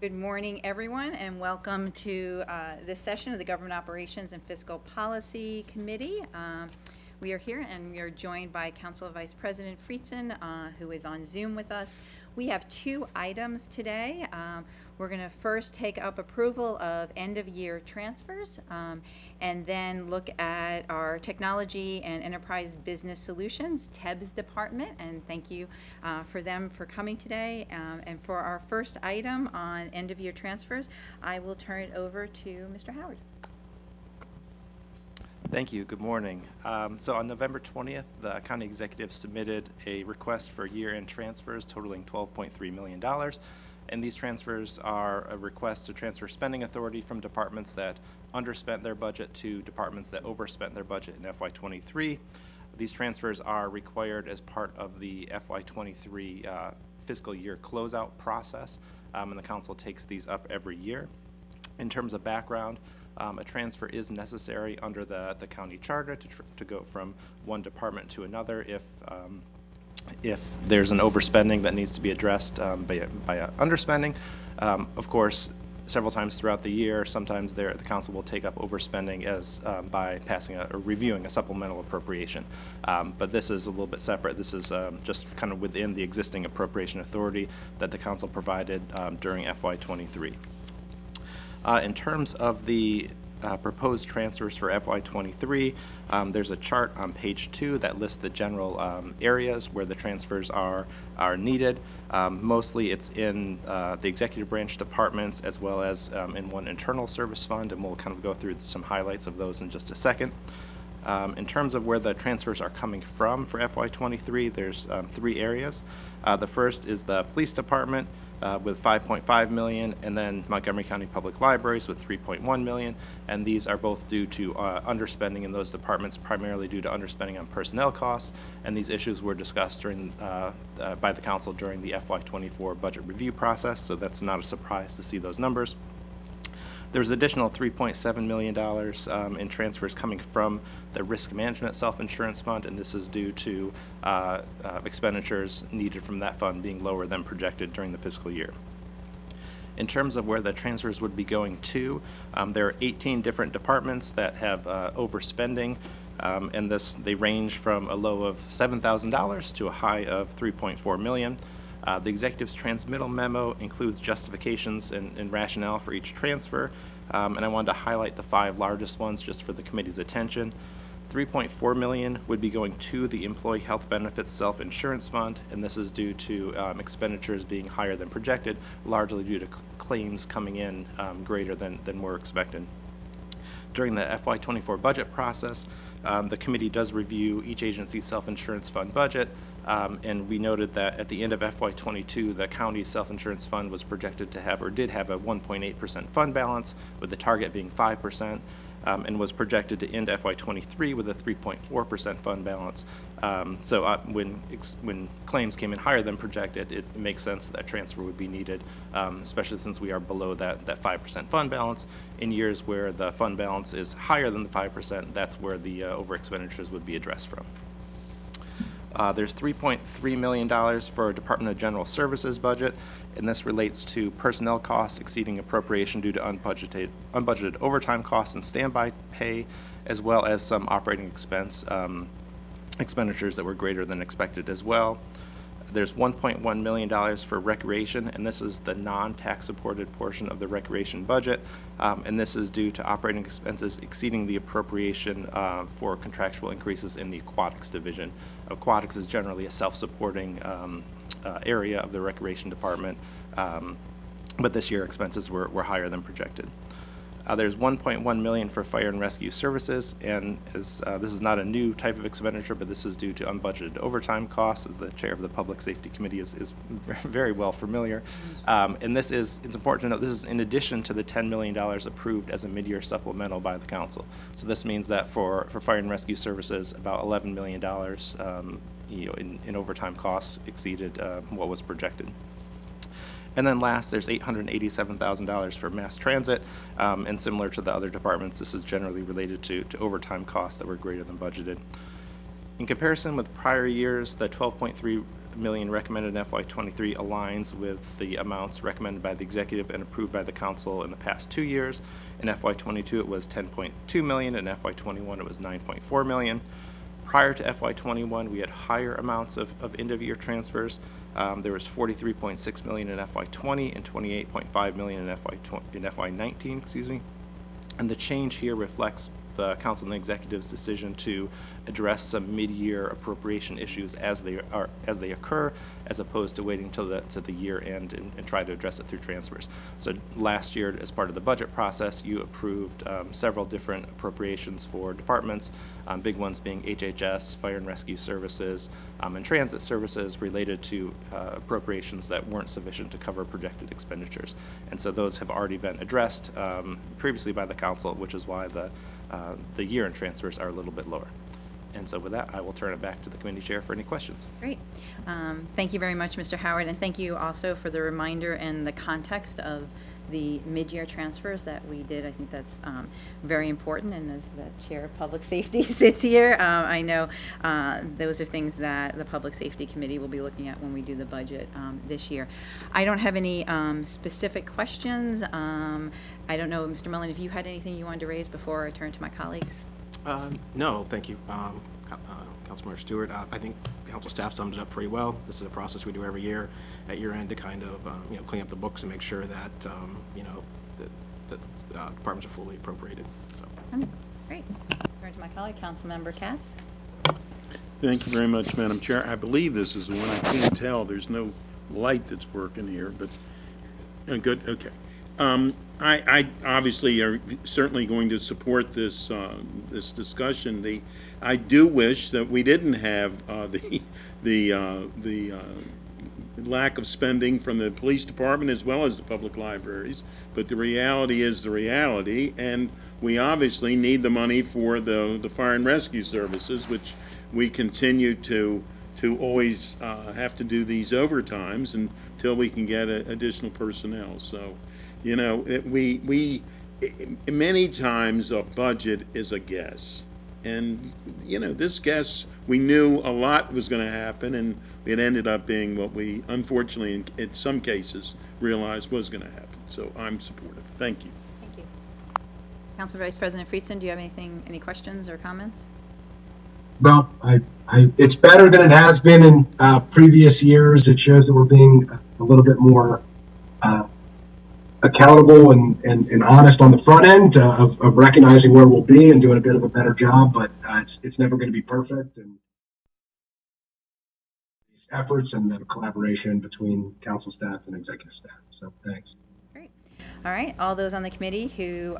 Good morning, everyone, and welcome to this session of the Government Operations and Fiscal Policy Committee. We are here and we are joined by Council Vice President Friedson, who is on Zoom with us. We have two items today. We're going to first take up approval of end-of-year transfers and then look at our Technology and Enterprise Business Solutions, TEBS department, and thank you for them for coming today. And for our first item on end-of-year transfers, I will turn it over to Mr. Howard. Thank you. Good morning. So on November 20th, the county executive submitted a request for year-end transfers totaling $12.3 million. And these transfers are a request to transfer spending authority from departments that underspent their budget to departments that overspent their budget in FY23. These transfers are required as part of the FY23 fiscal year closeout process, and the council takes these up every year. In terms of background, a transfer is necessary under the county charter to go from one department to another if there's an overspending that needs to be addressed by underspending. Of course, several times throughout the year, sometimes the council will take up overspending as by passing or reviewing a supplemental appropriation. But this is a little bit separate. This is just kind of within the existing appropriation authority that the council provided during FY23. In terms of the proposed transfers for FY23, there's a chart on page 2 that lists the general areas where the transfers are needed. Mostly it's in the executive branch departments as well as in one internal service fund, and we'll kind of go through some highlights of those in just a second. In terms of where the transfers are coming from for FY23, there's 3 areas. The first is the police department with $5.5 million, and then Montgomery County Public Libraries with $3.1 million, and these are both due to underspending in those departments, primarily due to underspending on personnel costs, and these issues were discussed during, by the council during the FY24 budget review process, so that's not a surprise to see those numbers. There's additional $3.7 million in transfers coming from the Risk Management Self-Insurance Fund, and this is due to expenditures needed from that fund being lower than projected during the fiscal year. In terms of where the transfers would be going to, there are 18 different departments that have overspending, and they range from a low of $7,000 to a high of $3.4 million. The executive's transmittal memo includes justifications and rationale for each transfer, and I wanted to highlight the 5 largest ones just for the committee's attention. $3.4 million would be going to the Employee Health Benefits Self-Insurance Fund, and this is due to expenditures being higher than projected, largely due to claims coming in greater than were expected. During the FY24 budget process, the committee does review each agency's self-insurance fund budget, and we noted that at the end of FY22, the county's self-insurance fund was projected to have, or did have, a 1.8% fund balance, with the target being 5%, and was projected to end FY23 with a 3.4% fund balance. So when claims came in higher than projected, it makes sense that transfer would be needed, especially since we are below that 5% fund balance. In years where the fund balance is higher than the 5%, that's where the over expenditures would be addressed from. There's $3.3 million for Department of General Services budget, and this relates to personnel costs exceeding appropriation due to unbudgeted overtime costs and standby pay, as well as some operating expense expenditures that were greater than expected as well. There's $1.1 million for recreation, and this is the non-tax supported portion of the recreation budget, and this is due to operating expenses exceeding the appropriation for contractual increases in the aquatics division. Aquatics is generally a self-supporting area of the recreation department, but this year expenses were higher than projected. There's $1.1 million for fire and rescue services, and this is not a new type of expenditure, but this is due to unbudgeted overtime costs, as the chair of the Public Safety Committee is very well familiar. And it's important to note, this is in addition to the $10 million approved as a mid-year supplemental by the council. So this means that for fire and rescue services, about $11 million in overtime costs exceeded what was projected. And then last, there's $887,000 for mass transit, and similar to the other departments, this is generally related to overtime costs that were greater than budgeted. In comparison with prior years, the $12.3 million recommended in FY23 aligns with the amounts recommended by the executive and approved by the council in the past 2 years. In FY22 it was 10.2 million, in FY21 it was 9.4 million. Prior to FY21 we had higher amounts of end-of-year transfers. There was 43.6 million in FY20 and 28.5 million in FY19, excuse me. And the change here reflects the council and the executive's decision to address some mid-year appropriation issues as they occur, as opposed to waiting till the year end and try to address it through transfers. So last year, as part of the budget process, you approved several different appropriations for departments, big ones being HHS, Fire and Rescue Services, and Transit Services related to appropriations that weren't sufficient to cover projected expenditures. And so those have already been addressed previously by the council, which is why the year-end transfers are a little bit lower. And so with that, I will turn it back to the committee chair for any questions. Great. Thank you very much, Mr. Howard, and thank you also for the reminder and the context of the mid-year transfers that we did. I think that's very important, and as the chair of public safety sits here, I know those are things that the Public Safety Committee will be looking at when we do the budget this year. I don't have any specific questions. I don't know, Mr. Mullen, if you had anything you wanted to raise before I turn to my colleagues? No, thank you, Councilmember Stewart. I think council staff summed it up pretty well. This is a process we do every year at year end to kind of clean up the books and make sure that the departments are fully appropriated. So great. Turn to my colleague, Councilmember Katz. Thank you very much, Madam Chair. I believe this is the one. I can't tell. There's no light that's working here, but good. Okay. I obviously are certainly going to support this this discussion. I do wish that we didn't have the lack of spending from the police department as well as the public libraries. But the reality is the reality, and we obviously need the money for the fire and rescue services, which we continue to always have to do these overtimes until we can get additional personnel. So. You know, many times a budget is a guess. And, this guess, we knew a lot was going to happen, and it ended up being what we, unfortunately, in some cases, realized was going to happen. So I'm supportive. Thank you. Thank you. Council Vice President Friedson, do you have any questions or comments? Well, it's better than it has been in previous years. It shows that we're being a little bit more accountable and honest on the front end of recognizing where we'll be and doing a bit of a better job, but it's never going to be perfect. And these efforts and the collaboration between council staff and executive staff. So thanks. Great. All right. All those on the committee who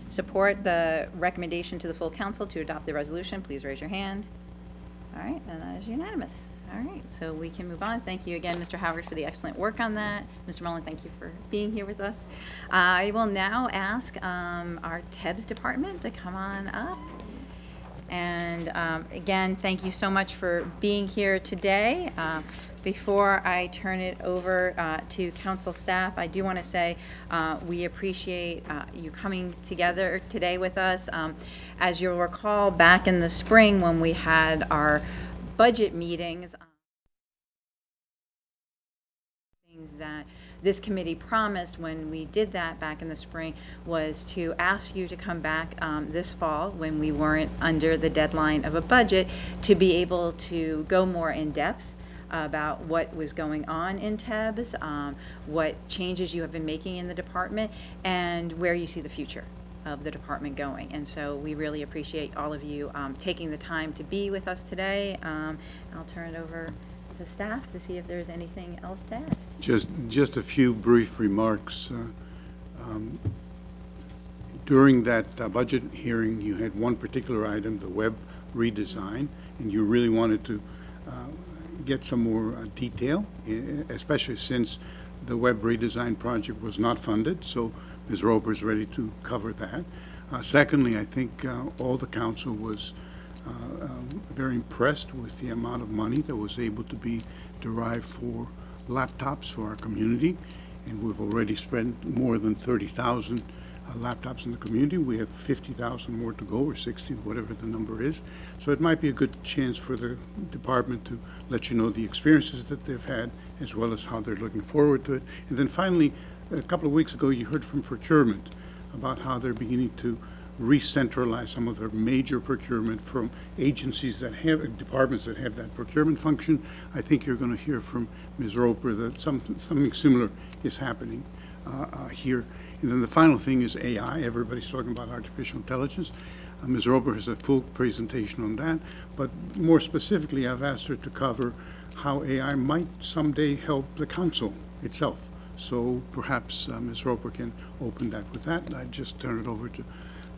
support the recommendation to the full council to adopt the resolution, please raise your hand. All right, and that is unanimous. All right, so we can move on. Thank you again, Mr. Howard, for the excellent work on that. Mr. Mullen, thank you for being here with us. I will now ask our TEBS department to come on up. And again, thank you so much for being here today. Before I turn it over to council staff, I do want to say we appreciate you coming together today with us. As you'll recall, back in the spring when we had our budget meetings, things that this committee promised when we did that back in the spring was to ask you to come back this fall when we weren't under the deadline of a budget to be able to go more in depth about what was going on in TEBS, what changes you have been making in the department, and where you see the future of the department going. And so we really appreciate all of you taking the time to be with us today. I'll turn it over to staff to see if there's anything else to add. Just a few brief remarks. During that budget hearing, you had one particular item, the web redesign, and you really wanted to get some more detail, especially since the web redesign project was not funded. So Ms. Roper is ready to cover that. Secondly, I think all the council was very impressed with the amount of money that was able to be derived for laptops for our community, and we've already spent more than $30,000 laptops in the community. We have 50,000 more to go, or 60, whatever the number is. So it might be a good chance for the department to let you know the experiences that they've had, as well as how they're looking forward to it. And then finally, a couple of weeks ago, you heard from procurement about how they're beginning to re-centralize some of their major procurement from agencies that have, departments that have that procurement function. I think you're going to hear from Ms. Roper that something similar is happening here. And then the final thing is AI. Everybody's talking about artificial intelligence. Ms. Roper has a full presentation on that, but more specifically, I've asked her to cover how AI might someday help the council itself. So perhaps Ms. Roper can open that with that. I just turn it over to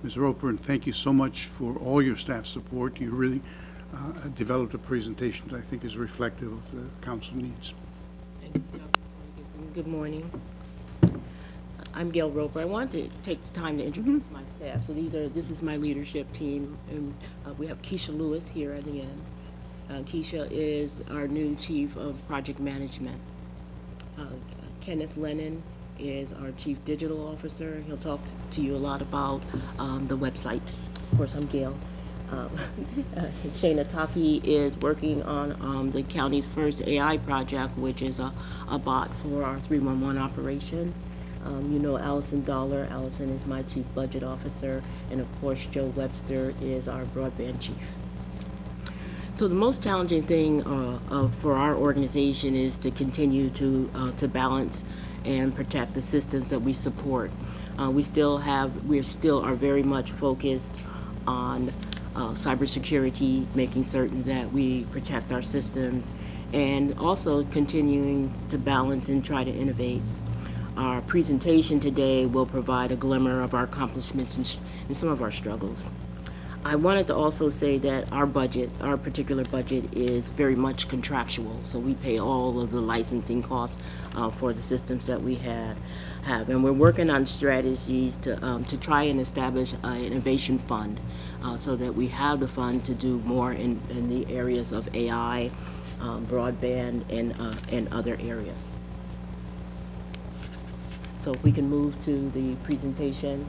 Ms. Roper, and thank you so much for all your staff support. You really developed a presentation that I think is reflective of the council needs. Thank you, Dr. Ferguson. Good morning. I'm Gail Roper. I want to take the time to introduce my staff. So this is my leadership team, and we have Keisha Lewis here at the end. Keisha is our new Chief of Project Management. Kenneth Lennon is our Chief Digital Officer. He'll talk to you a lot about the website. Of course, I'm Gail. Shana Taki is working on the county's first AI project, which is a bot for our 311 operation. You know Allison Dollar. Allison is my Chief Budget Officer, and of course Joe Webster is our Broadband Chief. So the most challenging thing for our organization is to continue to balance and protect the systems that we support. We still are very much focused on cybersecurity, making certain that we protect our systems, and also continuing to balance and try to innovate. Our presentation today will provide a glimmer of our accomplishments and some of our struggles. I wanted to also say that our particular budget is very much contractual, so we pay all of the licensing costs for the systems that we have. And we're working on strategies to try and establish an innovation fund so that we have the fund to do more in the areas of AI, broadband, and other areas. So if we can move to the presentation.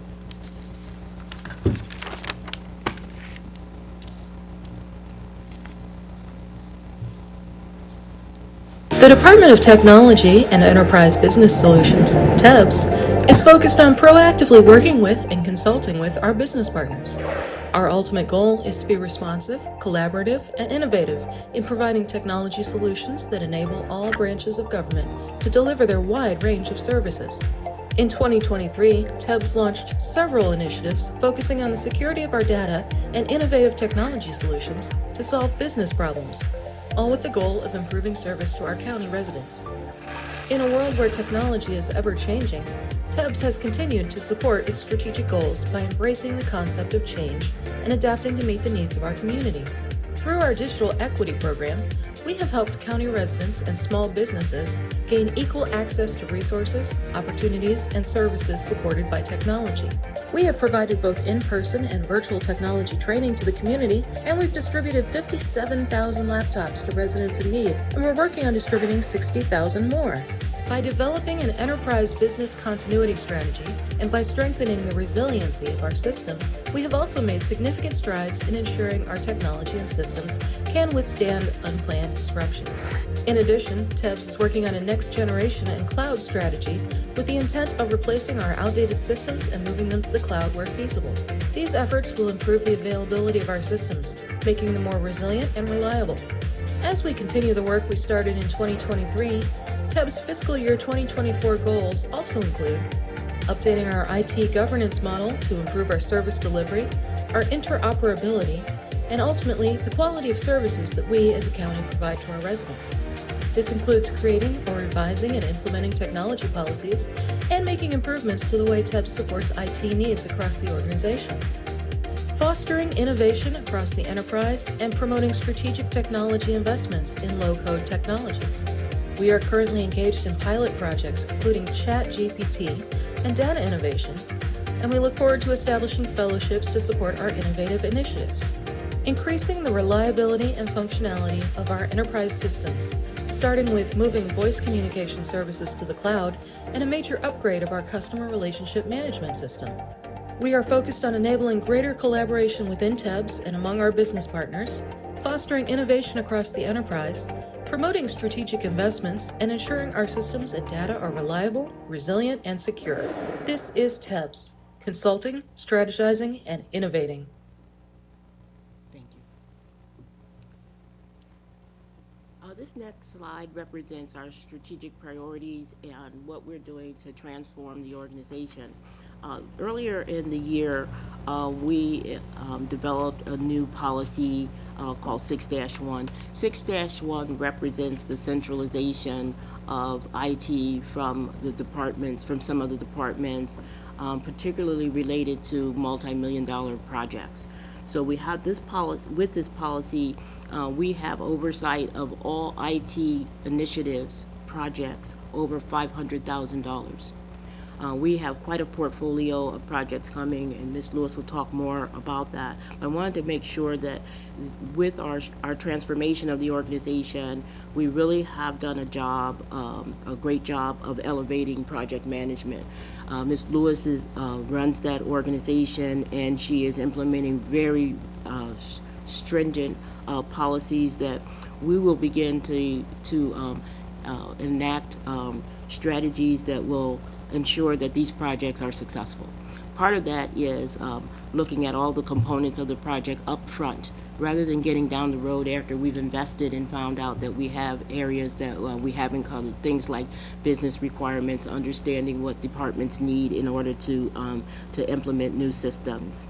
The Department of Technology and Enterprise Business Solutions, TEBS, is focused on proactively working with and consulting with our business partners. Our ultimate goal is to be responsive, collaborative, and innovative in providing technology solutions that enable all branches of government to deliver their wide range of services. In 2023, TEBS launched several initiatives focusing on the security of our data and innovative technology solutions to solve business problems, all with the goal of improving service to our county residents. In a world where technology is ever-changing, TEBS has continued to support its strategic goals by embracing the concept of change and adapting to meet the needs of our community. Through our Digital Equity Program, we have helped county residents and small businesses gain equal access to resources, opportunities, and services supported by technology. We have provided both in-person and virtual technology training to the community, and we've distributed 57,000 laptops to residents in need, and we're working on distributing 60,000 more. By developing an enterprise business continuity strategy and by strengthening the resiliency of our systems, we have also made significant strides in ensuring our technology and systems can withstand unplanned disruptions. In addition, TEBS is working on a next generation and cloud strategy with the intent of replacing our outdated systems and moving them to the cloud where feasible. These efforts will improve the availability of our systems, making them more resilient and reliable. As we continue the work we started in 2023, TEBS fiscal year 2024 goals also include updating our IT governance model to improve our service delivery, our interoperability, and ultimately the quality of services that we as a county provide to our residents. This includes creating or revising and implementing technology policies and making improvements to the way TEBS supports IT needs across the organization. Fostering innovation across the enterprise and promoting strategic technology investments in low-code technologies. We are currently engaged in pilot projects including ChatGPT and data innovation, and we look forward to establishing fellowships to support our innovative initiatives. Increasing the reliability and functionality of our enterprise systems starting with moving voice communication services to the cloud and a major upgrade of our customer relationship management system. We are focused on enabling greater collaboration within TEBS and among our business partners, fostering innovation across the enterprise, promoting strategic investments, and ensuring our systems and data are reliable, resilient, and secure. This is TEBS, consulting, strategizing, and innovating. Thank you. This next slide represents our strategic priorities and what we're doing to transform the organization. Earlier in the year, we developed a new policy called 6-1. 6-1 represents the centralization of IT from the departments, from some of the departments, particularly related to multi-million-dollar projects. So we have this policy. With this policy, we have oversight of all IT initiatives, projects over $500,000. We have quite a portfolio of projects coming, and Ms. Lewis will talk more about that. I wanted to make sure that with our transformation of the organization, we really have done a great job of elevating project management. Ms. Lewis runs that organization, and she is implementing very stringent policies that we will begin to enact strategies that will ensure that these projects are successful. Part of that is looking at all the components of the project up front, rather than getting down the road after we've invested and found out that we have areas that we haven't covered, things like business requirements, understanding what departments need in order to implement new systems.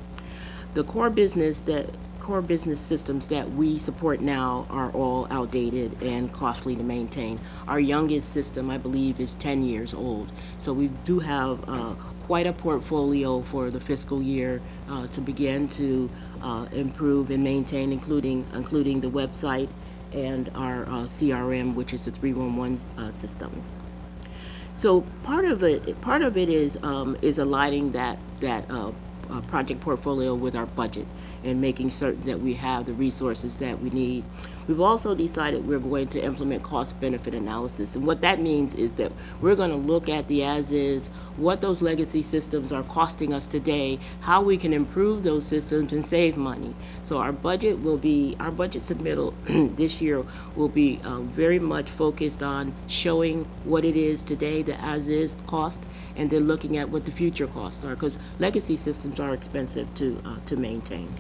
The core business systems that we support now are all outdated and costly to maintain. Our youngest system, I believe, is 10 years old. So we do have quite a portfolio for the fiscal year to begin to improve and maintain, including the website and our CRM, which is the 311 system. So part of it is aligning that project portfolio with our budget and making certain that we have the resources that we need. We've also decided we're going to implement cost-benefit analysis. And what that means is that we're going to look at the as-is, what those legacy systems are costing us today, how we can improve those systems and save money. So our budget submittal this year will be very much focused on showing what it is today, the as-is cost, and then looking at what the future costs are, because legacy systems are expensive to maintain.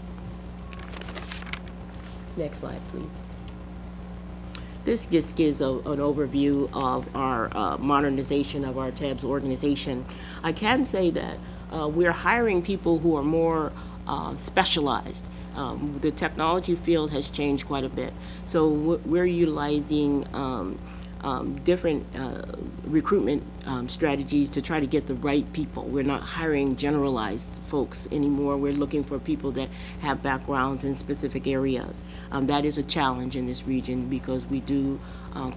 Next slide, please. This just gives an overview of our modernization of our TEBS organization. I can say that we're hiring people who are more specialized. The technology field has changed quite a bit. So we're utilizing different recruitment strategies to try to get the right people. We're not hiring generalized folks anymore. We're looking for people that have backgrounds in specific areas. That is a challenge in this region because we do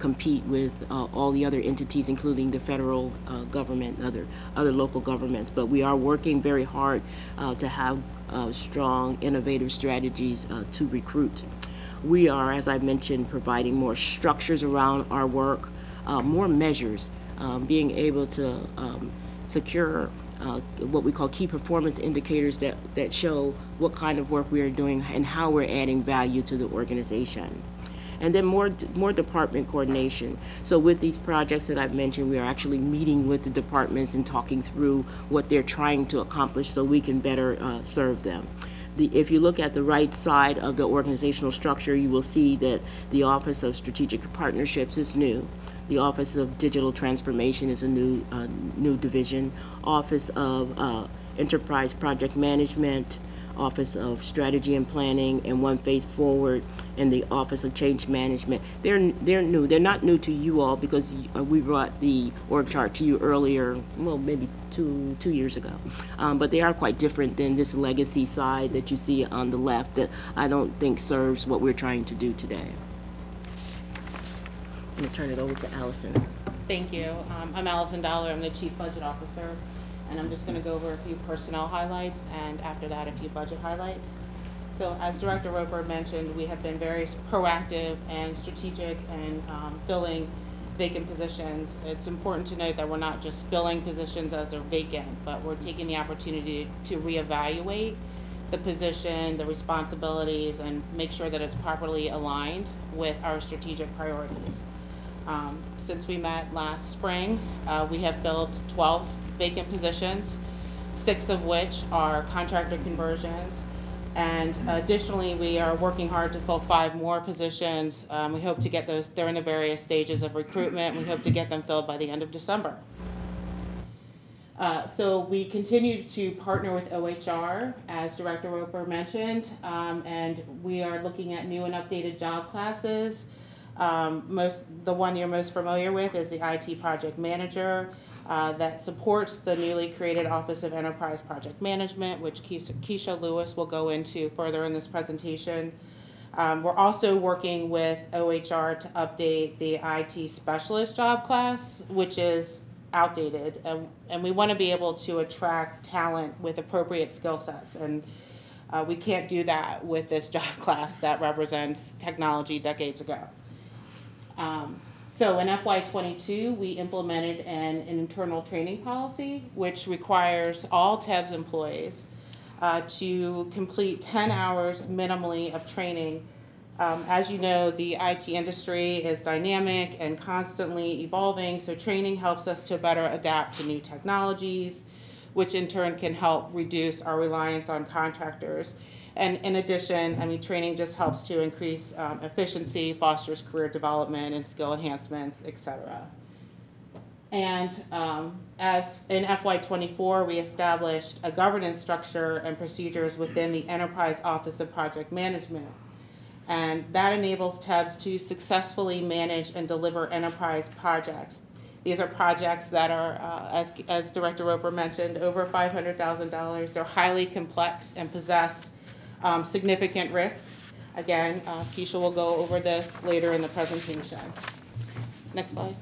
compete with all the other entities, including the federal government, other local governments. But we are working very hard to have strong, innovative strategies to recruit. We are, as I mentioned, providing more structures around our work, more measures, being able to secure what we call key performance indicators that show what kind of work we are doing and how we're adding value to the organization. And then more department coordination. So with these projects that I've mentioned, we are actually meeting with the departments and talking through what they're trying to accomplish so we can better serve them. If you look at the right side of the organizational structure, you will see that the Office of Strategic Partnerships is new. The Office of Digital Transformation is a new division. Office of Enterprise Project Management, Office of Strategy and Planning, and One Face Forward, and the Office of Change Management. They're new. They're not new to you all because we brought the org chart to you earlier, well, maybe two years ago. But they are quite different than this legacy side that you see on the left that I don't think serves what we're trying to do today. I'm going to turn it over to Allison. Thank you. I'm Allison Dollar. I'm the Chief Budget Officer. And I'm just going to go over a few personnel highlights and after that a few budget highlights. So as Director Roper mentioned, we have been very proactive and strategic in filling vacant positions. It's important to note that we're not just filling positions as they're vacant, but we're taking the opportunity to reevaluate the position, the responsibilities, and make sure that it's properly aligned with our strategic priorities. Since we met last spring, we have filled 12 vacant positions, 6 of which are contractor conversions. And additionally, we are working hard to fill 5 more positions. We hope to get those, they're in the various stages of recruitment. We hope to get them filled by the end of December. So we continue to partner with OHR, as Director Roper mentioned, and we are looking at new and updated job classes. The one you're most familiar with is the IT project manager. That supports the newly created Office of Enterprise Project Management, which Keisha Lewis will go into further in this presentation. We're also working with OHR to update the IT specialist job class, which is outdated, and we want to be able to attract talent with appropriate skill sets, and we can't do that with this job class that represents technology decades ago. So in FY22, we implemented an internal training policy, which requires all TEBS employees to complete 10 hours minimally of training. As you know, the IT industry is dynamic and constantly evolving, so training helps us to better adapt to new technologies, which in turn can help reduce our reliance on contractors. And in addition, I mean, training just helps to increase efficiency, fosters career development and skill enhancements, et cetera. And as in FY24, we established a governance structure and procedures within the Enterprise Office of Project Management. And that enables TEBS to successfully manage and deliver enterprise projects. These are projects that are, as Director Roper mentioned, over $500,000. They're highly complex and possess significant risks. Again, Keisha will go over this later in the presentation. Next slide.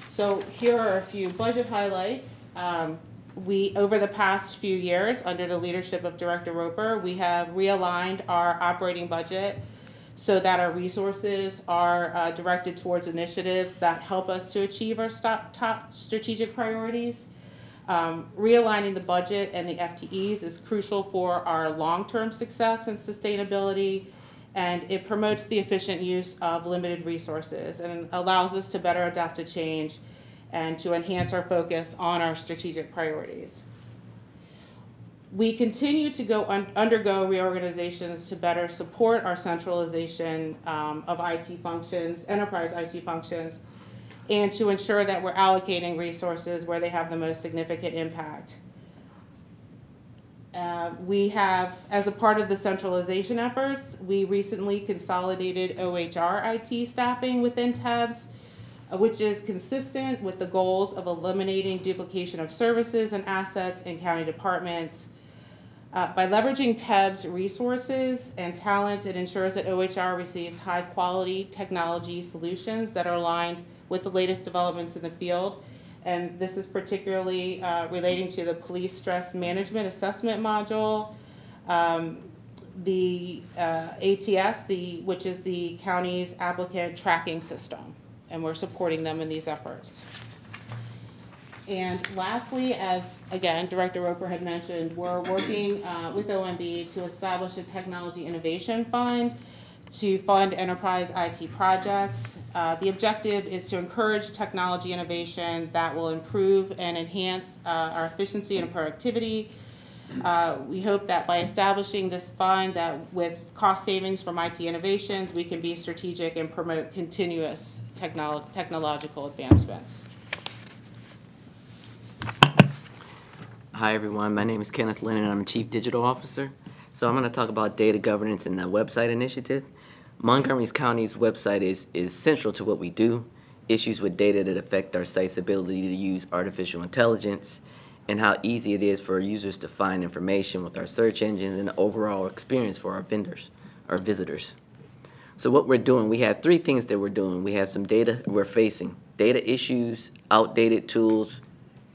So here are a few budget highlights. Over the past few years, under the leadership of Director Roper, we have realigned our operating budget so that our resources are directed towards initiatives that help us to achieve our top strategic priorities. Realigning the budget and the FTEs is crucial for our long-term success and sustainability, and it promotes the efficient use of limited resources and allows us to better adapt to change and to enhance our focus on our strategic priorities. We continue to undergo reorganizations to better support our centralization of IT functions, enterprise IT functions, and to ensure that we're allocating resources where they have the most significant impact. We have, as a part of the centralization efforts, we recently consolidated OHR IT staffing within TEBS, which is consistent with the goals of eliminating duplication of services and assets in county departments. By leveraging TEBS resources and talents, it ensures that OHR receives high-quality technology solutions that are aligned with the latest developments in the field. And this is particularly relating to the police stress management assessment module, the ATS, which is the county's applicant tracking system, and we're supporting them in these efforts. And lastly, as again, Director Roper had mentioned, we're working with OMB to establish a technology innovation fund to fund enterprise IT projects. The objective is to encourage technology innovation that will improve and enhance our efficiency and productivity. We hope that by establishing this fund, that with cost savings from IT innovations, we can be strategic and promote continuous technological advancements. Hi everyone, my name is Kenneth Lennon and I'm Chief Digital Officer. So I'm going to talk about data governance and the website initiative. Montgomery County's website is central to what we do. Issues with data that affect our site's ability to use artificial intelligence and how easy it is for users to find information with our search engines and the overall experience for our vendors, our visitors. So what we're doing, we have 3 things that we're doing. We have some data we're facing, data issues, outdated tools,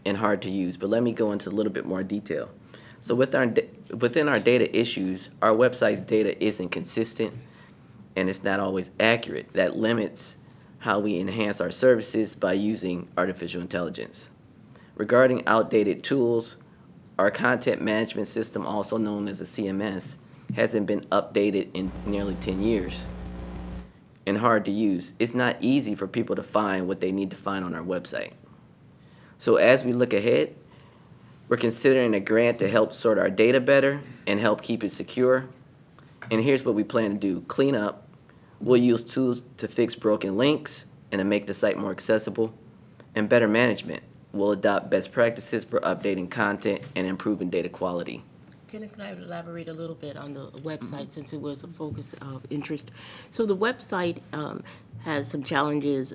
and hard to use. But let me go into a little bit more detail. So within our data issues, our website's data isn't consistent and it's not always accurate. That limits how we enhance our services by using artificial intelligence. Regarding outdated tools, our content management system, also known as a CMS, hasn't been updated in nearly 10 years and hard to use. It's not easy for people to find what they need to find on our website. So as we look ahead, we're considering a grant to help sort our data better and help keep it secure. And here's what we plan to do. Clean up. We'll use tools to fix broken links and to make the site more accessible. And better management. We'll adopt best practices for updating content and improving data quality. Can I elaborate a little bit on the website since it was a focus of interest? So the website has some challenges,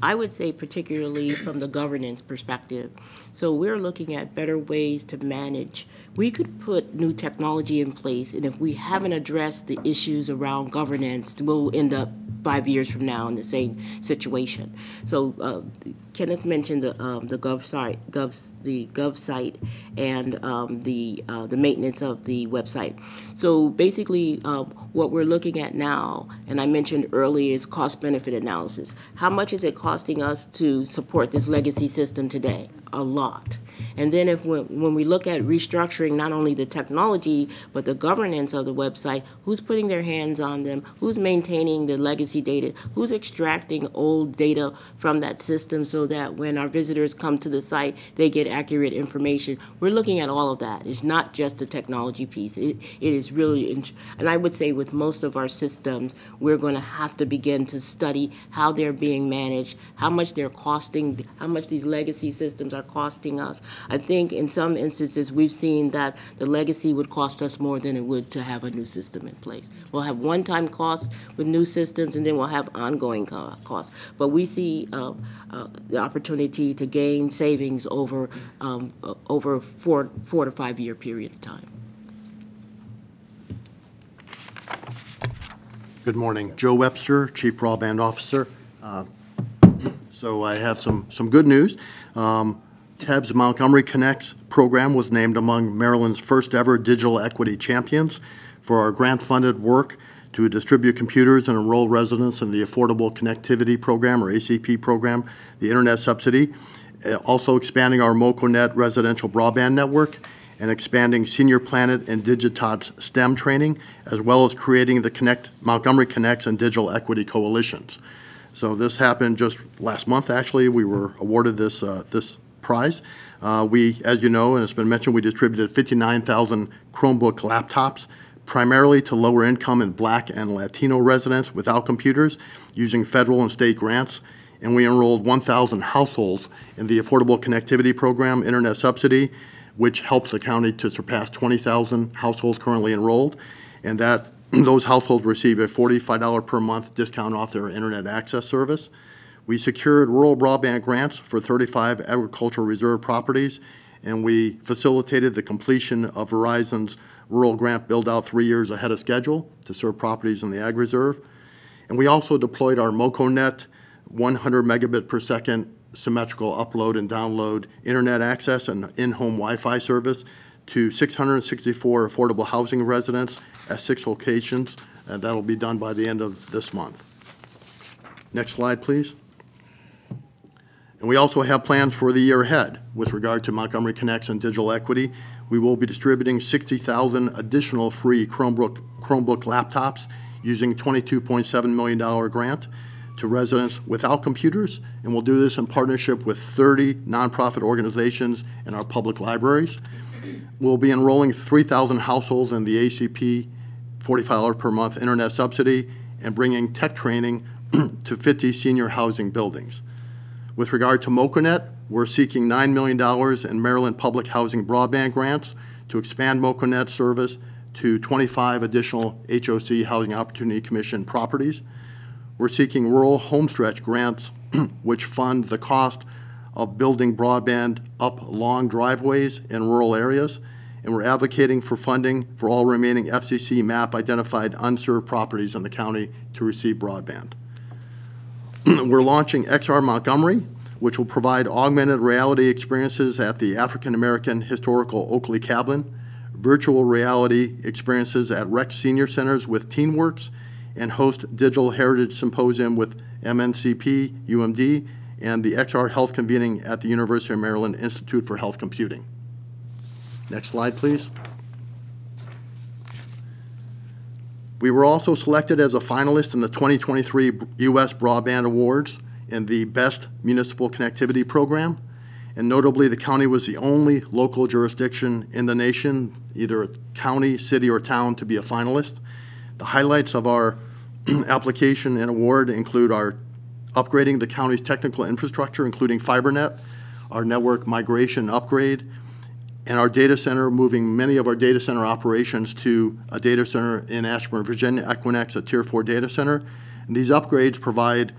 I would say particularly from the governance perspective. So we're looking at better ways to manage. We could put new technology in place, and if we haven't addressed the issues around governance, we'll end up 5 years from now in the same situation. So Kenneth mentioned the gov site and the maintenance of the website. So basically, what we're looking at now, and I mentioned earlier, is cost-benefit analysis. How much is it costing us to support this legacy system today? A lot. And then when we look at restructuring not only the technology, but the governance of the website, who's putting their hands on them, who's maintaining the legacy data, who's extracting old data from that system so that when our visitors come to the site, they get accurate information. We're looking at all of that. It's not just the technology piece. It is really, and I would say with most of our systems, we're going to have to begin to study how they're being managed, how much they're costing, how much these legacy systems are costing us. I think in some instances we've seen that the legacy would cost us more than it would to have a new system in place. We'll have one-time costs with new systems, and then we'll have ongoing costs. But we see the opportunity to gain savings over over 4 to 5 year period of time. Good morning. Joe Webster, Chief Broadband Officer. So I have some good news. TEB's Montgomery Connects program was named among Maryland's first ever digital equity champions for our grant-funded work to distribute computers and enroll residents in the Affordable Connectivity Program, or ACP program, the Internet subsidy, also expanding our MocoNet residential broadband network, and expanding Senior Planet and Digitot's STEM training, as well as creating the Montgomery Connects and Digital Equity Coalitions. So this happened just last month, actually. We were awarded this prize. We, as you know, and it's been mentioned, we distributed 59,000 Chromebook laptops, primarily to lower income and Black and Latino residents without computers, using federal and state grants. And we enrolled 1,000 households in the Affordable Connectivity Program, Internet Subsidy, which helps the county to surpass 20,000 households currently enrolled. And that those households receive a $45 per month discount off their Internet access service. We secured rural broadband grants for 35 agricultural reserve properties, and we facilitated the completion of Verizon's rural grant build-out 3 years ahead of schedule to serve properties in the ag reserve. And we also deployed our MocoNet 100 megabit per second symmetrical upload and download internet access and in-home Wi-Fi service to 664 affordable housing residents at 6 locations, and that'll be done by the end of this month. Next slide, please. And we also have plans for the year ahead with regard to Montgomery Connects and digital equity. We will be distributing 60,000 additional free Chromebook laptops using $22.7 million grant to residents without computers, and we'll do this in partnership with 30 nonprofit organizations and our public libraries. We'll be enrolling 3,000 households in the ACP $45 per month internet subsidy and bringing tech training to 50 senior housing buildings. With regard to MocoNet, we're seeking $9 million in Maryland public housing broadband grants to expand MocoNet service to 25 additional HOC Housing Opportunity Commission properties. We're seeking rural homestretch grants which fund the cost of building broadband up long driveways in rural areas, and we're advocating for funding for all remaining FCC map identified unserved properties in the county to receive broadband. We're launching XR Montgomery, which will provide augmented reality experiences at the African American Historical Oakley Cabin virtual reality experiences at rec senior centers with TeenWorks, and host Digital Heritage Symposium with MNCP, UMD, and the XR Health Convening at the University of Maryland Institute for Health Computing. Next slide, please. We were also selected as a finalist in the 2023 U.S. Broadband Awards in the Best Municipal Connectivity Program. And notably, the county was the only local jurisdiction in the nation, either a county, city, or town, to be a finalist. The highlights of our application and award include our upgrading the county's technical infrastructure, including FiberNet, our network migration upgrade, and our data center, moving many of our data center operations to a data center in Ashburn, Virginia, Equinix, a Tier 4 data center. And these upgrades provide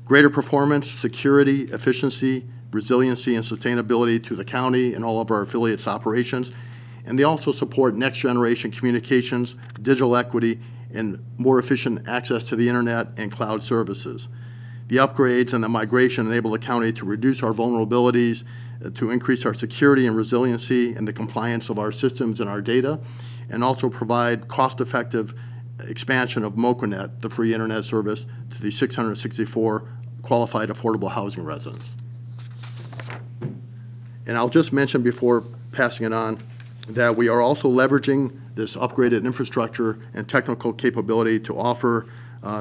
greater performance, security, efficiency, resiliency, and sustainability to the county and all of our affiliates' operations. And they also support next-generation communications, digital equity, and more efficient access to the internet and cloud services. The upgrades and the migration enable the county to reduce our vulnerabilities, to increase our security and resiliency and the compliance of our systems and our data, and also provide cost-effective expansion of MoCaNet, the free internet service, to the 664 qualified affordable housing residents. And I'll just mention before passing it on that we are also leveraging this upgraded infrastructure and technical capability to offer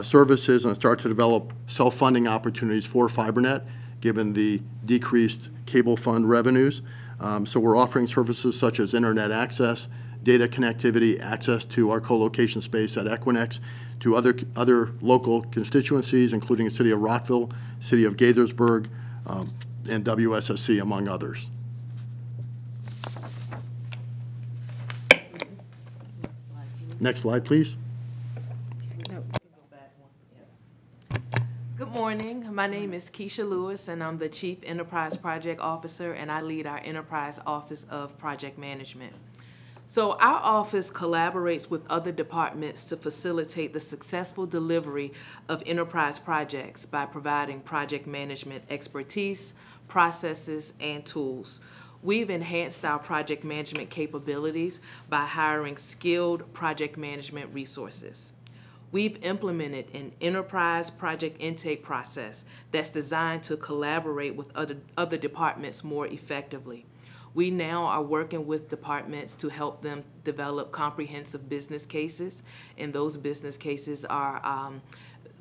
services and start to develop self-funding opportunities for FiberNet, given the decreased cable fund revenues. So we're offering services such as internet access, data connectivity, access to our co-location space at Equinix, to other local constituencies, including the city of Rockville, city of Gaithersburg, and WSSC, among others. Next slide, please. Good morning. My name is Keisha Lewis, and I'm the Chief Enterprise Project Officer, and I lead our Enterprise Office of Project Management. So our office collaborates with other departments to facilitate the successful delivery of enterprise projects by providing project management expertise, processes, and tools. We've enhanced our project management capabilities by hiring skilled project management resources. We've implemented an enterprise project intake process that's designed to collaborate with other departments more effectively. We now are working with departments to help them develop comprehensive business cases, and those business cases are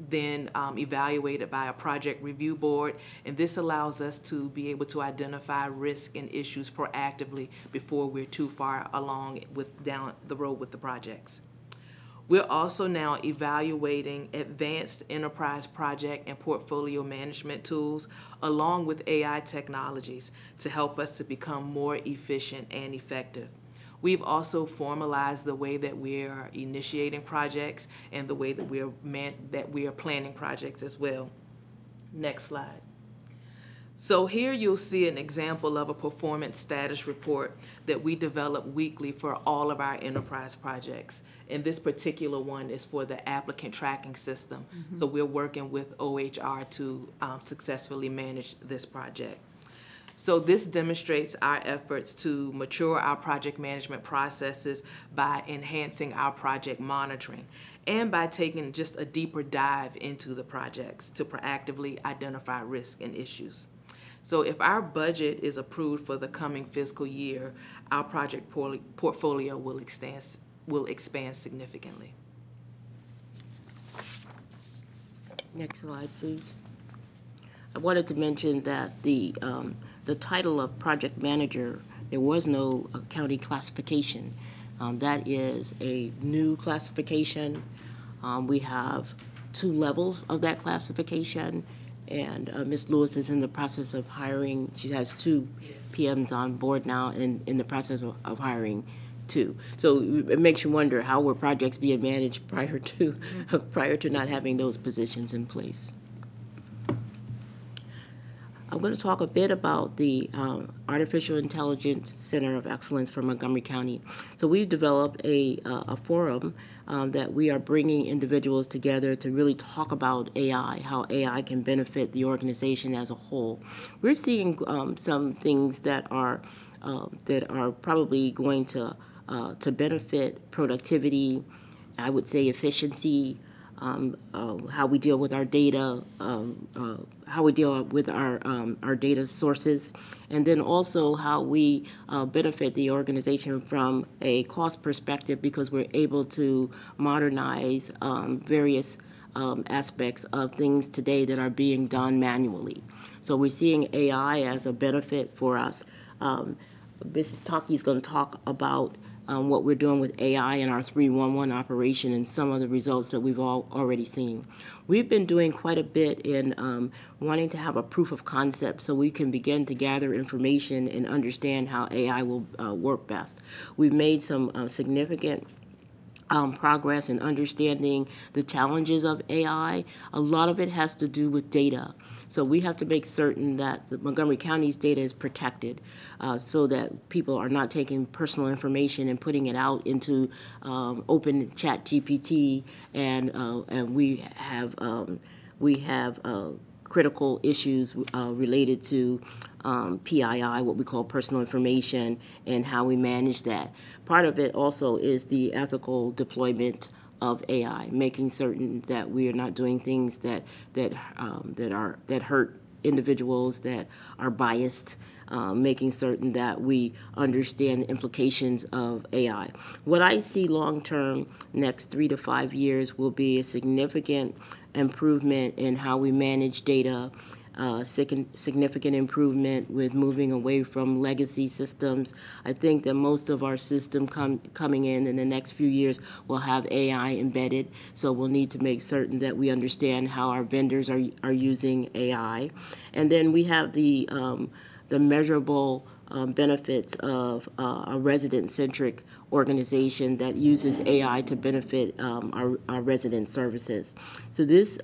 then evaluated by a project review board, and this allows us to be able to identify risk and issues proactively before we're too far along down the road with the projects. We're also now evaluating advanced enterprise project and portfolio management tools along with AI technologies to help us to become more efficient and effective. We've also formalized the way that we are initiating projects and the way that we are planning projects as well. Next slide. So here you'll see an example of a performance status report that we develop weekly for all of our enterprise projects. And this particular one is for the applicant tracking system. Mm-hmm. So we're working with OHR to successfully manage this project. So this demonstrates our efforts to mature our project management processes by enhancing our project monitoring and by taking just a deeper dive into the projects to proactively identify risk and issues. So if our budget is approved for the coming fiscal year, our project portfolio will expand significantly. Next slide, please. I wanted to mention that the title of project manager, there was no county classification. That is a new classification. We have 2 levels of that classification, and Ms. Lewis is in the process of hiring. She has 2 PMs on board now and in the process of hiring 2. So it makes you wonder, how were projects being managed prior to not having those positions in place? I'm going to talk a bit about the Artificial Intelligence Center of Excellence for Montgomery County. So we've developed a forum that we are bringing individuals together to really talk about AI, how AI can benefit the organization as a whole. We're seeing some things that are probably going to to benefit productivity, I would say efficiency, how we deal with our data, how we deal with our data sources, and then also how we benefit the organization from a cost perspective, because we're able to modernize various aspects of things today that are being done manually. So we're seeing AI as a benefit for us. Mrs. Taki is going to talk about what we're doing with AI in our 311 operation and some of the results that we've already seen. We've been doing quite a bit in wanting to have a proof of concept so we can begin to gather information and understand how AI will work best. We've made some significant progress in understanding the challenges of AI. A lot of it has to do with data. So we have to make certain that the Montgomery County's data is protected so that people are not taking personal information and putting it out into open chat GPT, and we have critical issues related to PII, what we call personal information, and how we manage that. Part of it also is the ethical deployment of AI, making certain that we are not doing things that hurt individuals, that are biased, making certain that we understand the implications of AI. What I see long-term, next 3 to 5 years, will be a significant improvement in how we manage data, significant improvement with moving away from legacy systems. I think that most of our system coming in the next few years will have AI embedded, so we'll need to make certain that we understand how our vendors are using AI. And then we have the measurable benefits of a resident-centric organization that uses AI to benefit our resident services. So this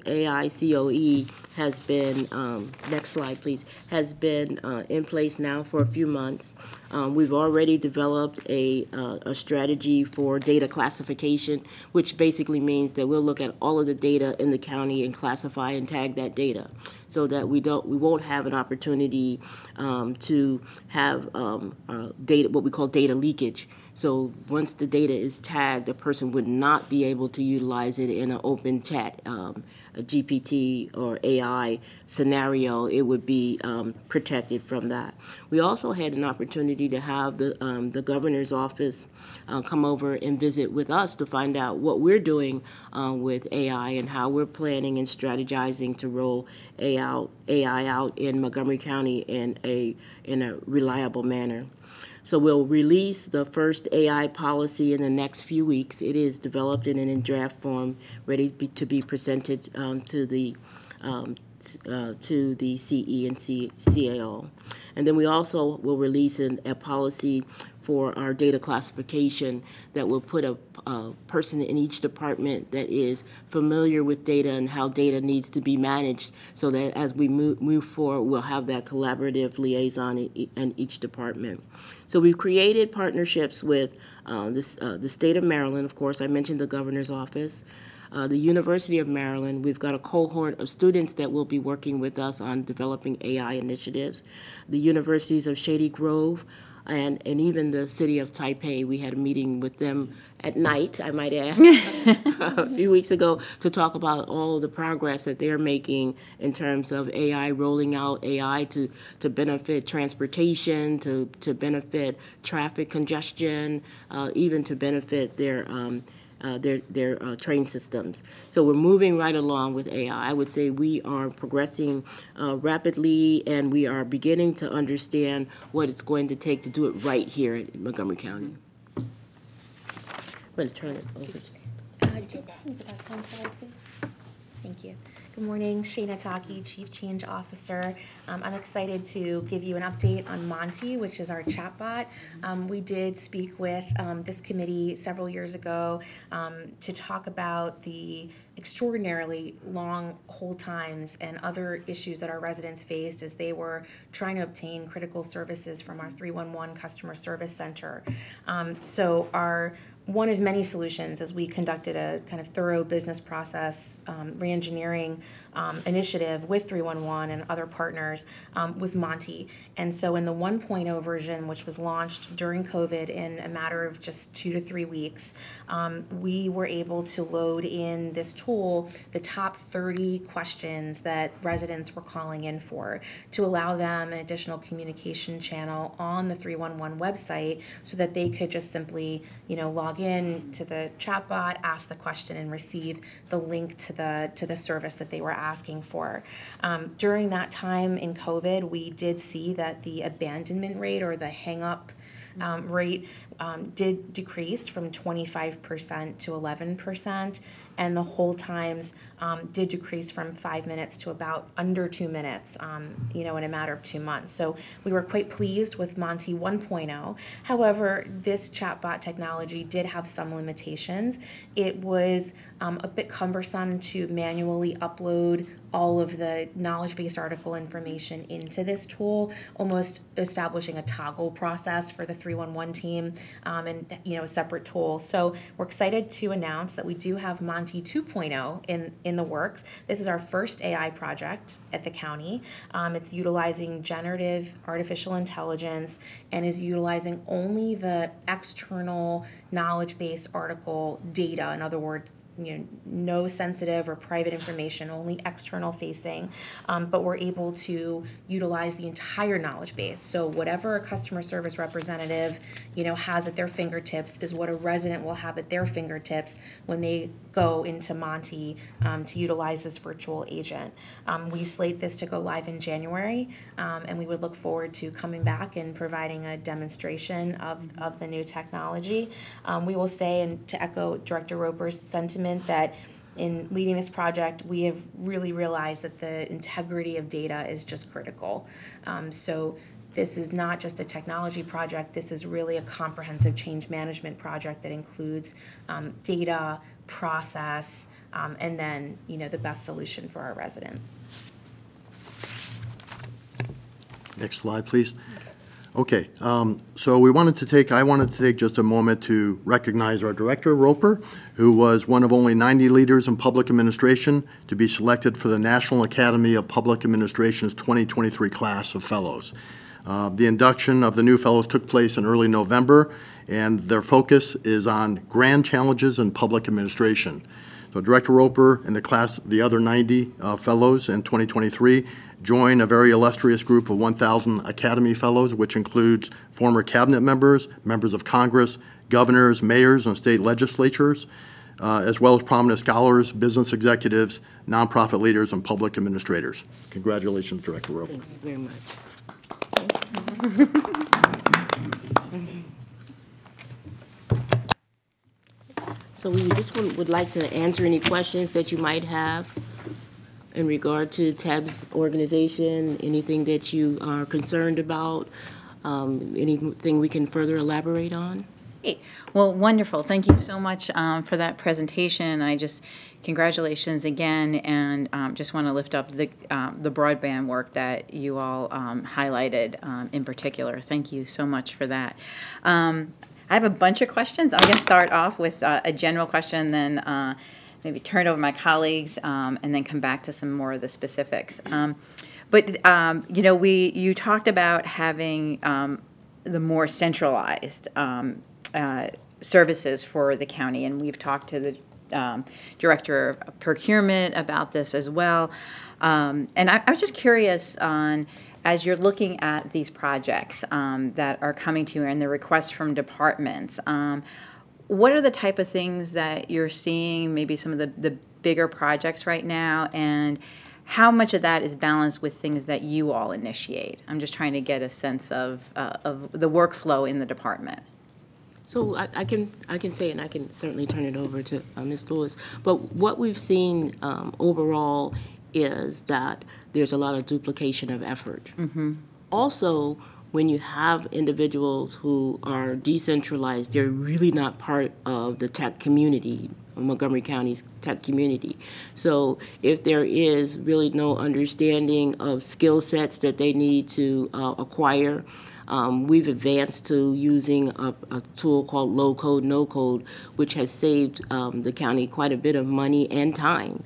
AI COE has been, next slide please, has been in place now for a few months. We've already developed a strategy for data classification, which basically means that we'll look at all of the data in the county and classify and tag that data, so that we won't have an opportunity to have data, what we call data leakage. So once the data is tagged, the person would not be able to utilize it in an open chat, a GPT or AI scenario. It would be protected from that. We also had an opportunity to have the governor's office come over and visit with us to find out what we're doing with AI and how we're planning and strategizing to roll AI out in Montgomery County in a reliable manner. So we'll release the first AI policy in the next few weeks. It is developed and in draft form, ready to be presented to the CE and CAO. And then we also will release a policy for our data classification that will put a person in each department that is familiar with data and how data needs to be managed, so that as we move forward, we'll have that collaborative liaison in each department. So we've created partnerships with the state of Maryland. Of course, I mentioned the governor's office. The University of Maryland, we've got a cohort of students that will be working with us on developing AI initiatives. The universities of Shady Grove, and even the city of Taipei. We had a meeting with them at night, I might add, a few weeks ago, to talk about all of the progress that they're making in terms of AI, rolling out AI to benefit transportation, to benefit traffic congestion, even to benefit their train systems. So we're moving right along with AI. I would say we are progressing rapidly, and we are beginning to understand what it's going to take to do it right here in Montgomery County. I'm going to turn it over to you. Thank you. Good morning, Shana Taki, Chief Change Officer. I'm excited to give you an update on Monty, which is our chatbot. We did speak with this committee several years ago to talk about the extraordinarily long hold times and other issues that our residents faced as they were trying to obtain critical services from our 311 customer service center. So one of many solutions as we conducted a kind of thorough business process reengineering initiative with 311 and other partners was Monty. And so in the 1.0 version, which was launched during COVID in a matter of just 2 to 3 weeks, we were able to load in this tool the top 30 questions that residents were calling in for to allow them an additional communication channel on the 311 website so that they could just simply, log in to the chatbot, ask the question, and receive the link to the service that they were asking for. During that time in COVID, we did see that the abandonment rate or the hang-up rate did decrease from 25% to 11%, and the hold times did decrease from 5 minutes to about under 2 minutes, in a matter of 2 months. So we were quite pleased with Monty 1.0. However, this chatbot technology did have some limitations. It was a bit cumbersome to manually upload all of the knowledge-based article information into this tool, almost establishing a toggle process for the 311 team and a separate tool. So we're excited to announce that we do have Monty 2.0 in the works. This is our first AI project at the county. It's utilizing generative artificial intelligence and is utilizing only the external knowledge-based article data. In other words, no sensitive or private information, only external facing, but we're able to utilize the entire knowledge base. So whatever a customer service representative, has at their fingertips is what a resident will have at their fingertips when they go into Monty to utilize this virtual agent. We slate this to go live in January, and we would look forward to coming back and providing a demonstration of the new technology. We will say, and to echo Director Roper's sentiment, that in leading this project, we have really realized that the integrity of data is just critical. So this is not just a technology project, this is really a comprehensive change management project that includes data, process, and then the best solution for our residents. Next slide, please. Okay, so I wanted to take just a moment to recognize our Director, Roper, who was one of only 90 leaders in public administration to be selected for the National Academy of Public Administration's 2023 class of fellows. The induction of the new fellows took place in early November, and their focus is on grand challenges in public administration. So Director Roper and the other 90 fellows in 2023 join a very illustrious group of 1,000 Academy Fellows, which includes former cabinet members, members of Congress, governors, mayors, and state legislatures, as well as prominent scholars, business executives, nonprofit leaders, and public administrators. Congratulations, Director Roper. Thank you very much. So we just would like to answer any questions that you might have in regard to TAB's organization, anything that you are concerned about, anything we can further elaborate on? Great. Well, wonderful. Thank you so much for that presentation. Congratulations again, and just want to lift up the broadband work that you all highlighted in particular. Thank you so much for that. I have a bunch of questions. I'm going to start off with a general question, then maybe turn it over to my colleagues, and then come back to some more of the specifics. You talked about having the more centralized services for the county, and we've talked to the Director of Procurement about this as well. And I was just curious on, as you're looking at these projects that are coming to you and the requests from departments, what are the type of things that you're seeing, maybe some of the bigger projects right now, and how much of that is balanced with things that you all initiate? I'm just trying to get a sense of the workflow in the department. So I can say, and I can certainly turn it over to Ms. Lewis, but what we've seen overall is that there's a lot of duplication of effort. Mm-hmm. Also, when you have individuals who are decentralized, they're really not part of the tech community, Montgomery County's tech community. So if there is really no understanding of skill sets that they need to acquire, We've advanced to using a tool called low code, no code, which has saved the county quite a bit of money and time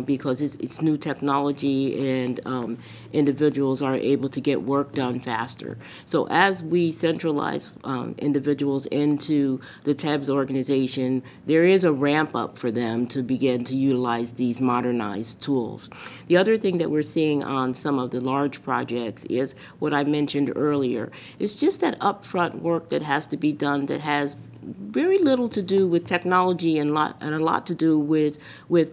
because it's new technology and individuals are able to get work done faster. So as we centralize individuals into the TEBS organization, there is a ramp up for them to begin to utilize these modernized tools. The other thing that we're seeing on some of the large projects is what I mentioned earlier. It's just that upfront work that has to be done that has very little to do with technology and a lot to do with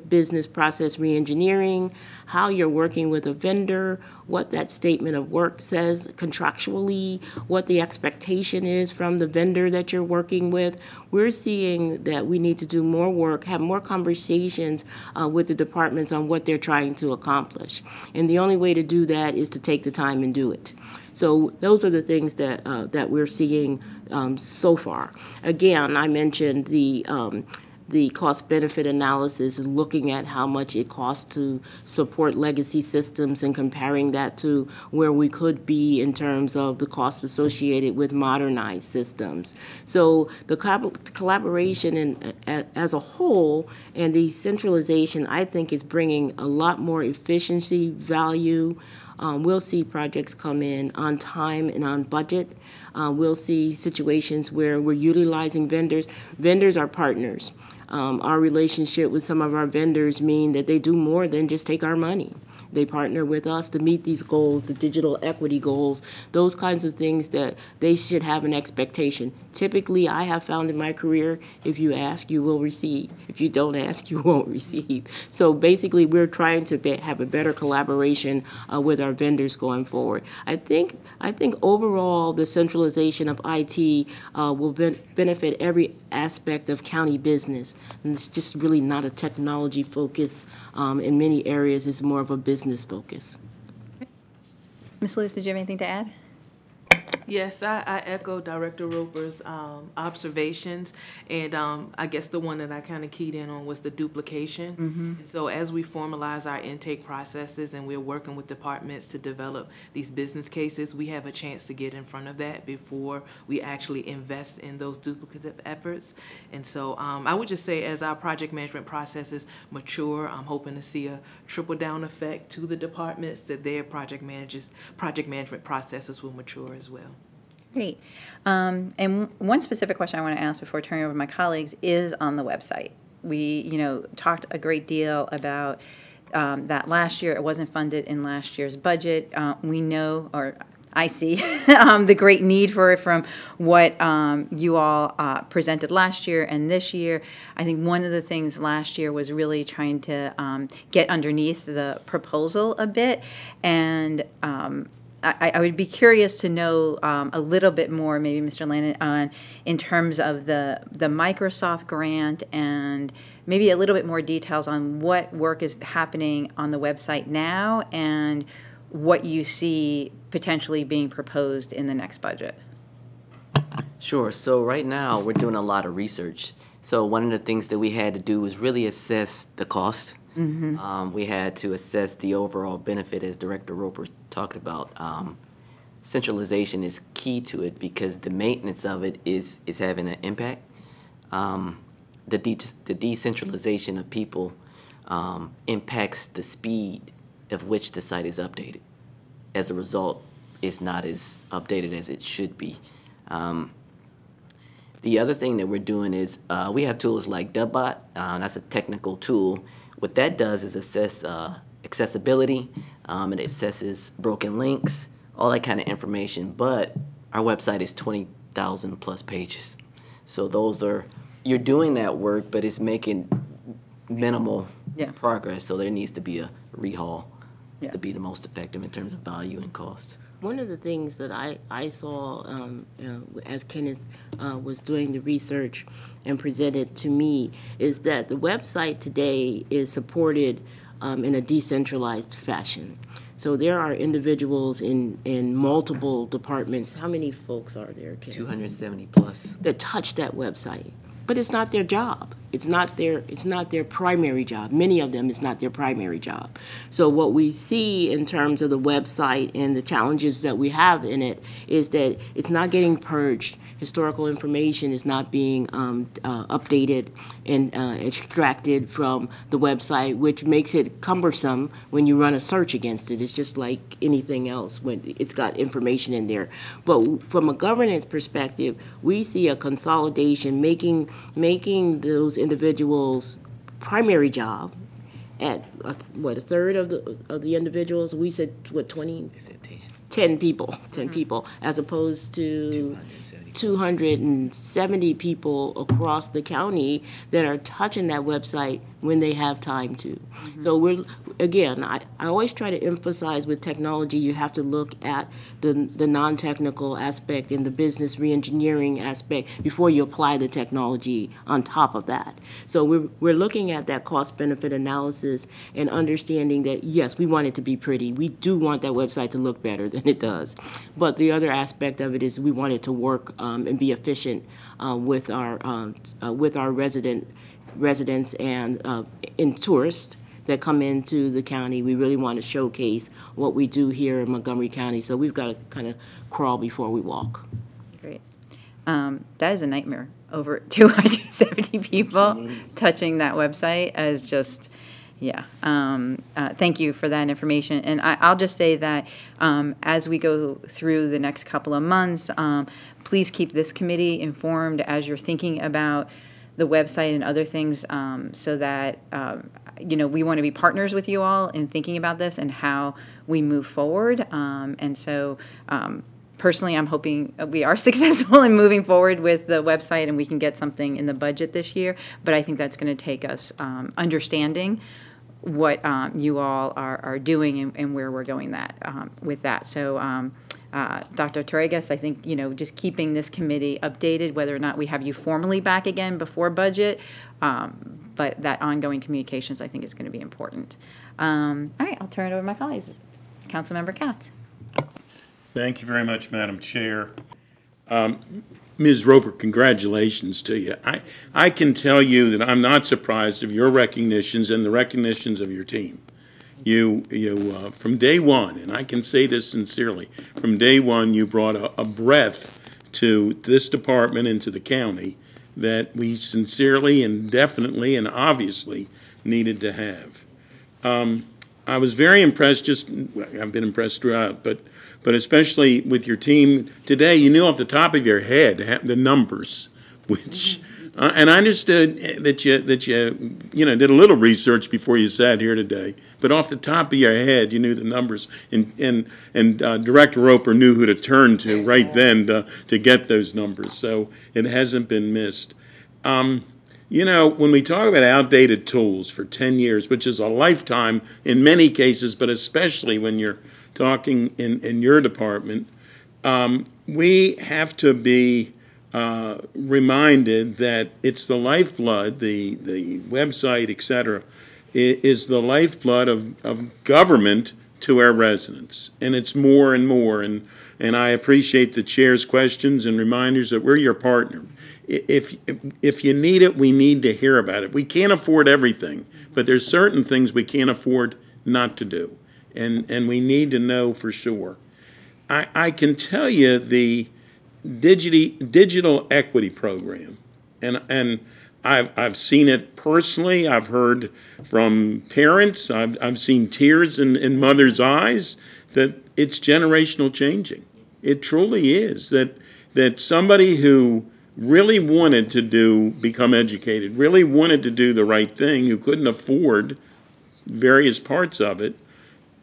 business process reengineering, how you're working with a vendor, what that statement of work says contractually, what the expectation is from the vendor that you're working with. We're seeing that we need to do more work, have more conversations with the departments on what they're trying to accomplish. And the only way to do that is to take the time and do it. So those are the things that that we're seeing so far. Again, I mentioned the cost-benefit analysis and looking at how much it costs to support legacy systems and comparing that to where we could be in terms of the costs associated with modernized systems. So the collaboration as a whole and the centralization, I think, is bringing a lot more efficiency, value. We'll see projects come in on time and on budget. We'll see situations where we're utilizing vendors. Vendors are partners. Our relationship with some of our vendors mean that they do more than just take our money. They partner with us to meet these goals, the digital equity goals, those kinds of things that they should have an expectation. Typically, I have found in my career, if you ask, you will receive. If you don't ask, you won't receive. So basically, we're trying to have a better collaboration with our vendors going forward. I think overall, the centralization of IT will benefit every aspect of county business. And it's just really not a technology focus. In many areas, it's more of a business focus. Ms. Lewis, did you have anything to add? Yes, I echo Director Roper's observations, and I guess the one that I kind of keyed in on was the duplication. And so as we formalize our intake processes and we're working with departments to develop these business cases, we have a chance to get in front of that before we actually invest in those duplicative efforts. And so I would just say as our project management processes mature, I'm hoping to see a trickle-down effect to the departments that their project management processes will mature as well. Great. And one specific question I want to ask before turning over to my colleagues is on the website. We, talked a great deal about that last year. It wasn't funded in last year's budget. We know, or I see, the great need for it from what you all presented last year and this year. I think one of the things last year was really trying to get underneath the proposal a bit, and I would be curious to know a little bit more, maybe Mr. Lannon, in terms of the Microsoft grant and maybe a little bit more details on what work is happening on the website now and what you see potentially being proposed in the next budget. Sure. So right now we're doing a lot of research. So one of the things that we had to do was really assess the cost. We had to assess the overall benefit, as Director Roper talked about. Centralization is key to it because the maintenance of it is having an impact. The decentralization of people impacts the speed of which the site is updated. As a result, it's not as updated as it should be. The other thing that we're doing is we have tools like Dubbot. That's a technical tool. What that does is assess accessibility. It assesses broken links, all that kind of information. But our website is 20,000 plus pages. So you're doing that work, but it's making minimal progress. So there needs to be a rehaul to be the most effective in terms of value and cost. One of the things that I saw as Kenneth was doing the research and presented to me is that the website today is supported in a decentralized fashion. So there are individuals in multiple departments. How many folks are there, Kenneth? 270 plus. That touch that website. but it's not their job. It's not their primary job. Many of them, it's not their primary job. So what we see in terms of the website and the challenges that we have in it is that it's not getting purged. Historical information is not being updated and extracted from the website, which makes it cumbersome when you run a search against it. It's just like anything else when it's got information in there. But from a governance perspective, we see a consolidation, making those individuals' primary job at a third of the individuals. We said 20. 10 people, as opposed to 270 people across the county that are touching that website when they have time to. So I always try to emphasize with technology, you have to look at the non-technical aspect and the business re-engineering aspect before you apply the technology on top of that. So we're looking at that cost-benefit analysis and understanding that, yes, we want it to be pretty. We do want that website to look better than it does. But the other aspect of it is we want it to work and be efficient with our residents and in tourists that come into the county. We really want to showcase what we do here in Montgomery County. So we've got to kind of crawl before we walk. Great. That is a nightmare. Over 270 people touching that website is just, yeah. Thank you for that information. And I'll just say that as we go through the next couple of months, please keep this committee informed as you're thinking about the website and other things, so that we want to be partners with you all in thinking about this and how we move forward. And so personally, I'm hoping we are successful in moving forward with the website and we can get something in the budget this year. But I think that's going to take us understanding what you all are doing and where we're going with that. So Dr. Torregas, I think, just keeping this committee updated, whether or not we have you formally back again before budget, but that ongoing communications, I think, is going to be important. All right, I'll turn it over to my colleagues. Councilmember Katz. Thank you very much, Madam Chair. Ms. Roper, congratulations to you. I can tell you that I'm not surprised of your recognitions and the recognitions of your team. You from day one, and I can say this sincerely, from day one you brought a breadth to this department and to the county that we sincerely and definitely and obviously needed to have. I was very impressed, I've been impressed throughout, but especially with your team today. You knew off the top of your head the numbers, which, and I understood that you did a little research before you sat here today. But off the top of your head, you knew the numbers, and Director Roper knew who to turn to right then to get those numbers. So it hasn't been missed. When we talk about outdated tools for 10 years, which is a lifetime in many cases, but especially when you're talking in your department, we have to be reminded that it's the lifeblood, the website, et cetera, is the lifeblood of government to our residents. And it's more and more. And I appreciate the chair's questions and reminders that we're your partner. If you need it, we need to hear about it. We can't afford everything, but there's certain things we can't afford not to do. And we need to know for sure. I can tell you the digital equity program, and I've seen it personally. I've heard from parents. I've seen tears in mothers' eyes that it's generational changing. It truly is. That somebody who really wanted to become educated, really wanted to do the right thing, who couldn't afford various parts of it,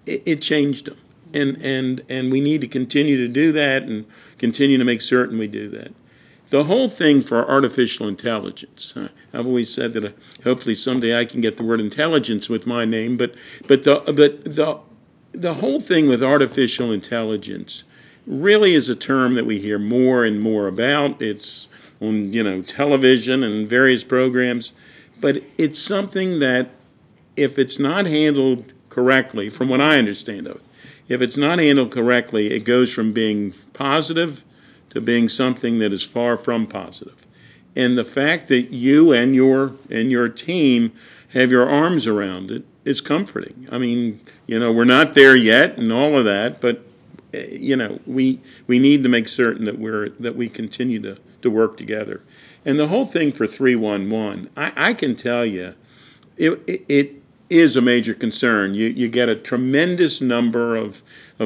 it changed them. And we need to continue to do that and continue to make certain we do that. The whole thing for artificial intelligence, I've always said that hopefully someday I can get the word intelligence with my name, but the whole thing with artificial intelligence really is a term that we hear more and more about. It's on television and various programs, but it's something that if it's not handled correctly, from what I understand of it, if it's not handled correctly, it goes from being positive to being something that is far from positive. And the fact that you and your team have your arms around it is comforting. I mean, we're not there yet and all of that, but we need to make certain that we continue to work together. And the whole thing for 311, I can tell you, it is a major concern. You get a tremendous number of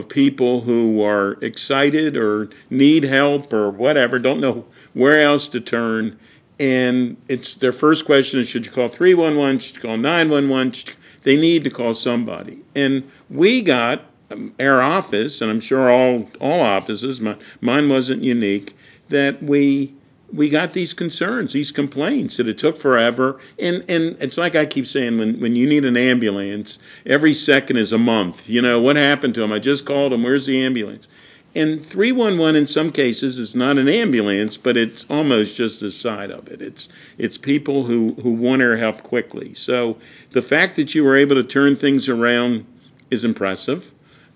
people who are excited or need help or whatever, don't know where else to turn, and it's their first question is, should you call 311, should you call 911? They need to call somebody. And we got our office, and I'm sure all offices, mine wasn't unique, that we got these concerns, these complaints that it took forever. And it's like I keep saying, when you need an ambulance, every second is a month. What happened to them? I just called them. Where's the ambulance? And 311 in some cases is not an ambulance, but it's almost just the side of it. It's people who want our help quickly. So the fact that you were able to turn things around is impressive.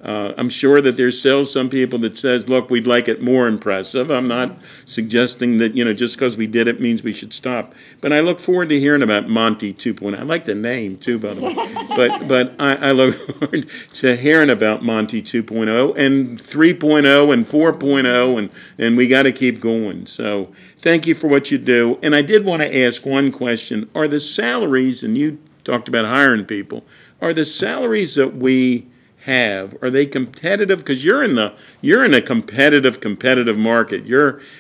I'm sure that there's still some people that says, look, we'd like it more impressive. I'm not suggesting that, just because we did it means we should stop. But I look forward to hearing about Monty 2.0. I like the name, too, by the way. But I look forward to hearing about Monty 2.0 and 3.0 and 4.0, and we got to keep going. So thank you for what you do. And I did want to ask one question. Are the salaries, and you talked about hiring people, are the salaries that we have, are they competitive? Because you're in a competitive market.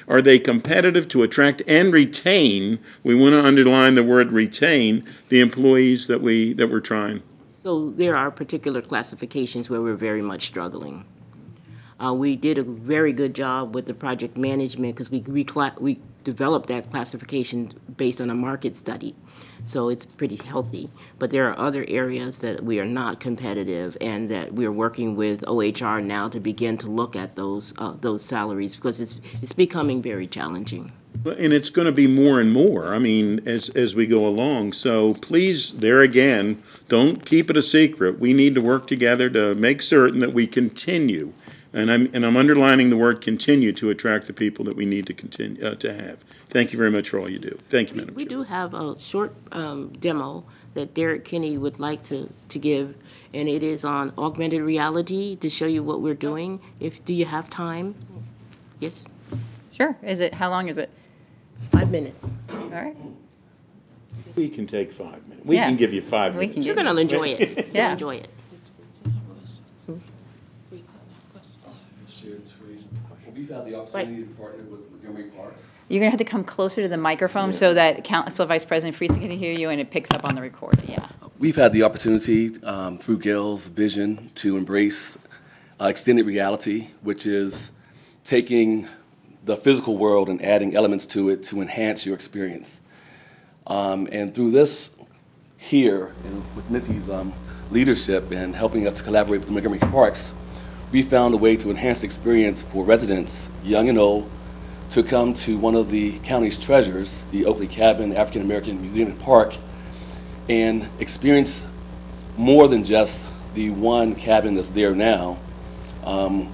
Are they competitive to attract and retain? We want to underline the word retain the employees that we're trying. So there are particular classifications where we're very much struggling. We did a very good job with the project management because we developed that classification based on a market study. So it's pretty healthy. But there are other areas that we are not competitive and that we're working with OHR now to begin to look at those salaries because it's becoming very challenging. And it's going to be more and more, as we go along. So please, there again, don't keep it a secret. We need to work together to make certain that we continue. And I'm underlining the word continue to attract the people that we need to continue to have. Thank you very much for all you do. Thank you, Madam Chair. We do have a short demo that Derek Kinney would like to give, and it is on augmented reality to show you what we're doing. Do you have time? Yes? Sure. How long is it? 5 minutes. All right. We can take 5 minutes. We can give you 5 minutes. You're going to enjoy it. Yeah. Enjoy it. We've had the opportunity to partner with Montgomery Parks. You're going to have to come closer to the microphone so that Council Vice President Friesen can hear you and it picks up on the recording. Yeah. We've had the opportunity through Gail's vision to embrace extended reality, which is taking the physical world and adding elements to it to enhance your experience. And through this here, with Mitzi's leadership and helping us to collaborate with Montgomery Parks, we found a way to enhance the experience for residents, young and old, to come to one of the county's treasures, the Oakley Cabin African American Museum and Park, and experience more than just the one cabin that's there now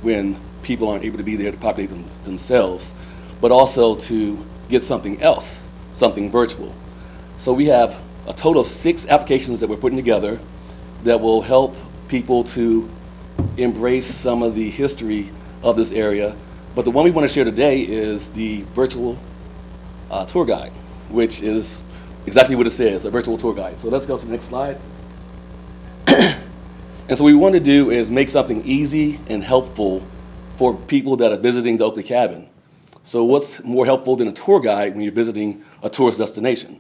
when people aren't able to be there to populate themselves, but also to get something else, something virtual. So we have a total of 6 applications that we're putting together that will help people to embrace some of the history of this area. But the one we want to share today is the virtual tour guide, which is exactly what it says, a virtual tour guide. So let's go to the next slide. And so what we want to do is make something easy and helpful for people that are visiting the Oakley Cabin. So what's more helpful than a tour guide when you're visiting a tourist destination?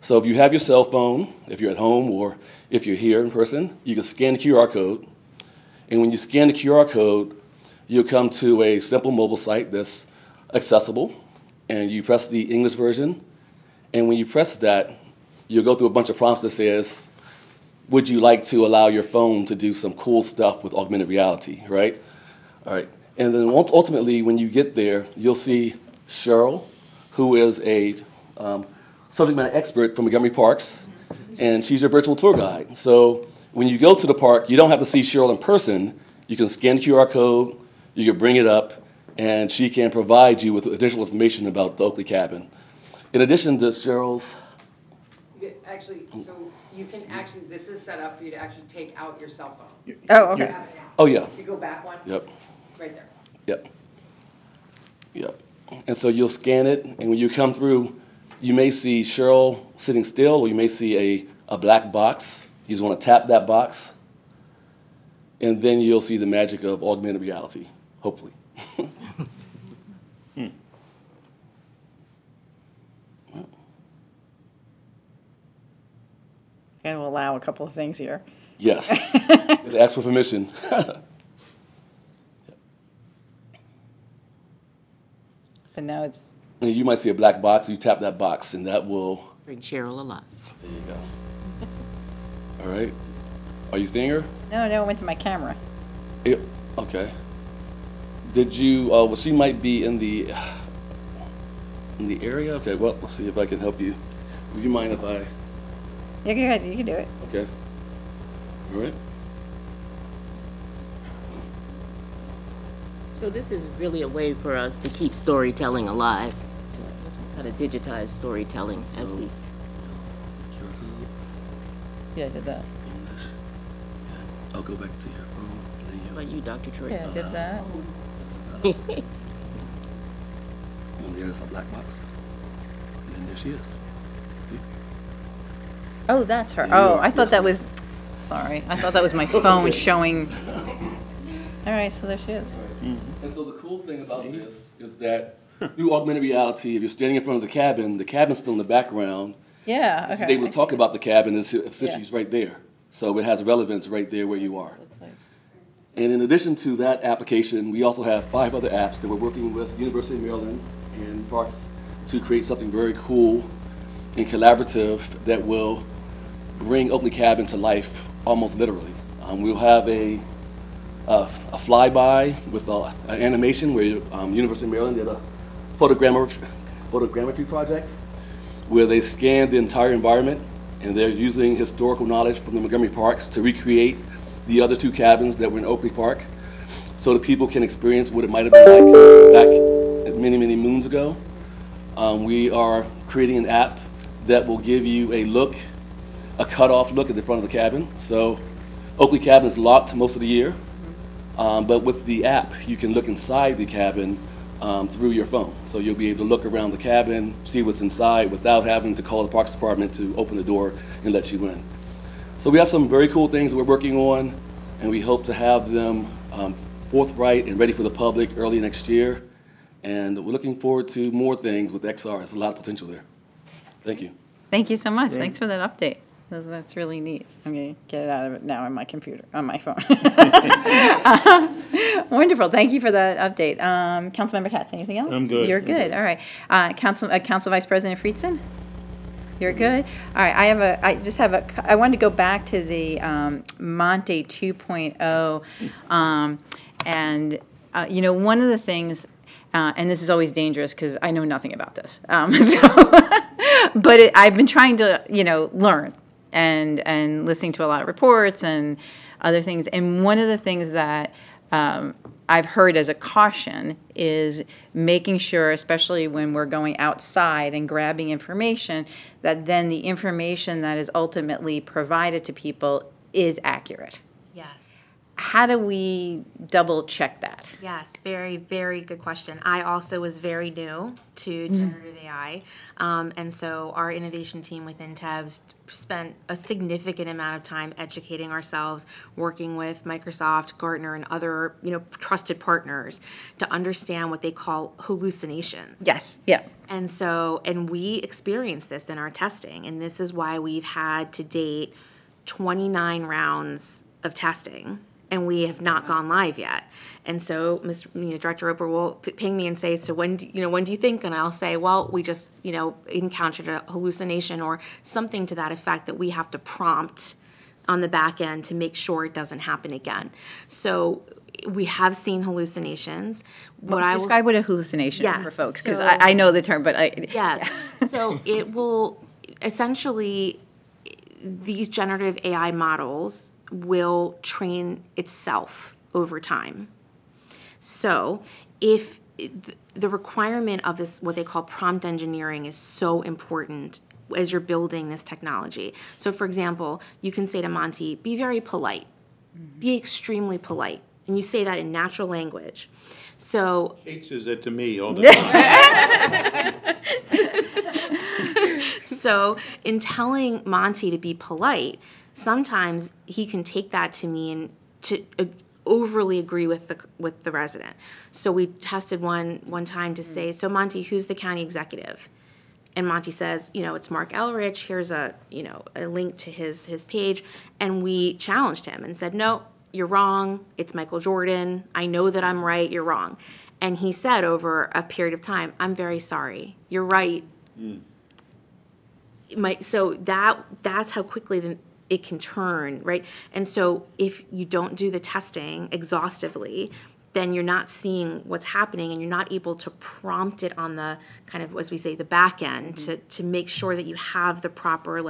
So if you have your cell phone, if you're at home or if you're here in person, you can scan the QR code. And when you scan the QR code, you'll come to a simple mobile site that's accessible. And you press the English version. And when you press that, you'll go through a bunch of prompts that says, would you like to allow your phone to do some cool stuff with augmented reality, right? All right. And then ultimately, when you get there, you'll see Cheryl, who is a subject matter expert from Montgomery Parks, and she's your virtual tour guide. So when you go to the park, you don't have to see Cheryl in person. You can scan the QR code, you can bring it up, and she can provide you with additional information about the Oakley Cabin. In addition to Cheryl's, Actually, so you can actually, this is set up for you to actually take out your cell phone. Oh, okay. oh yeah, If you go back one. yep, Right there. yep, yep. And so you'll scan it, and when you come through, you may see Cheryl sitting still, or you may see a black box. You just want to tap that box, and then you'll see the magic of augmented reality, hopefully. And we'll allow a couple of things here. Yes. Ask for permission. But now it's. And you might see a black box. You tap that box, and that will Bring Cheryl alive. There you go. All right. Are you seeing her? No, it went to my camera. Okay. Did you? Well, she might be in the area. Okay. Well, let's see if I can help you. Would you mind if I? Yeah, go ahead. You can do it. Okay. All right. So this is really a way for us to keep storytelling alive, to kind of digitize storytelling as we. Yeah, I did that. English. Okay. I'll go back to your phone. Then How about you, Dr. Troy? Yeah, I did that. And there's a black box. And then there she is. See? Oh, that's her. There you Oh, are. I thought Yes, that was, sorry. I thought that was my phone showing. All right, so there she is. And so the cool thing about this is that through augmented reality, if you're standing in front of the cabin's still in the background. Yeah, okay. She's able to talk about the cabin as if Yeah. she's right there. So it has relevance right there where you are. And in addition to that application, we also have 5 other apps that we're working with University of Maryland and Parks to create something very cool and collaborative that will bring Oakley Cabin to life almost literally. We'll have a flyby with an animation where University of Maryland did a photogrammetry project where they scanned the entire environment, and they're using historical knowledge from the Montgomery Parks to recreate the other 2 cabins that were in Oakley Park so that people can experience what it might have been like back many, many moons ago. We are creating an app that will give you a cutoff look at the front of the cabin. So Oakley Cabin is locked most of the year, but with the app, you can look inside the cabin through your phone. So you'll be able to look around the cabin, see what's inside without having to call the Parks Department to open the door and let you in. So we have some very cool things that we're working on, and we hope to have them forthright and ready for the public early next year. And we're looking forward to more things with XR. There's a lot of potential there. Thank you. Thank you so much. Thanks for that update. That's really neat. I'm going to get it out of it now on my computer, on my phone. Wonderful. Thank you for that update. Councilmember Katz, anything else? I'm good. You're good. All right. Council Vice President Friedson? You're good? All right. I wanted to go back to the Monte 2.0. One of the things, and this is always dangerous because I know nothing about this. But I've been trying to, learn and listening to a lot of reports and other things. And one of the things that I've heard as a caution is making sure, especially when we're going outside and grabbing information, that then the information that is ultimately provided to people is accurate. Yes. How do we double check that? Yes, very, very good question. I also was very new to generative AI. And so our innovation team within TEBS spent a significant amount of time educating ourselves, working with Microsoft, Gartner, and other, trusted partners to understand what they call hallucinations. Yes, yeah. And we experienced this in our testing. And this is why we've had to date 29 rounds of testing, and we have not gone live yet. And so, Director Roper will ping me and say, "So when do you think?" And I'll say, "Well, we just encountered a hallucination or something to that effect that we have to prompt on the back end to make sure it doesn't happen again." So we have seen hallucinations. Describe what a hallucination is for folks, because so- I know the term, but Yes. So it will essentially, these generative AI models will train itself over time. So if the requirement of this, what they call prompt engineering, is so important as you're building this technology. So for example, you can say to Monty, be very polite, be extremely polite. And you say that in natural language. So Kate says that to me all the time. So in telling Monty to be polite, sometimes he can take that to mean to overly agree with the resident. So we tested one time to say, so Monty, who's the county executive? And Monty says, it's Mark Elrich. Here's a link to his page. And we challenged him and said, no, you're wrong. It's Michael Jordan. I know that I'm right. You're wrong. And he said over a period of time, I'm very sorry. You're right. So that's how quickly it can turn, right? And so if you don't do the testing exhaustively, then you're not seeing what's happening, and you're not able to prompt it on the kind of, as we say, the back end to make sure that you have the proper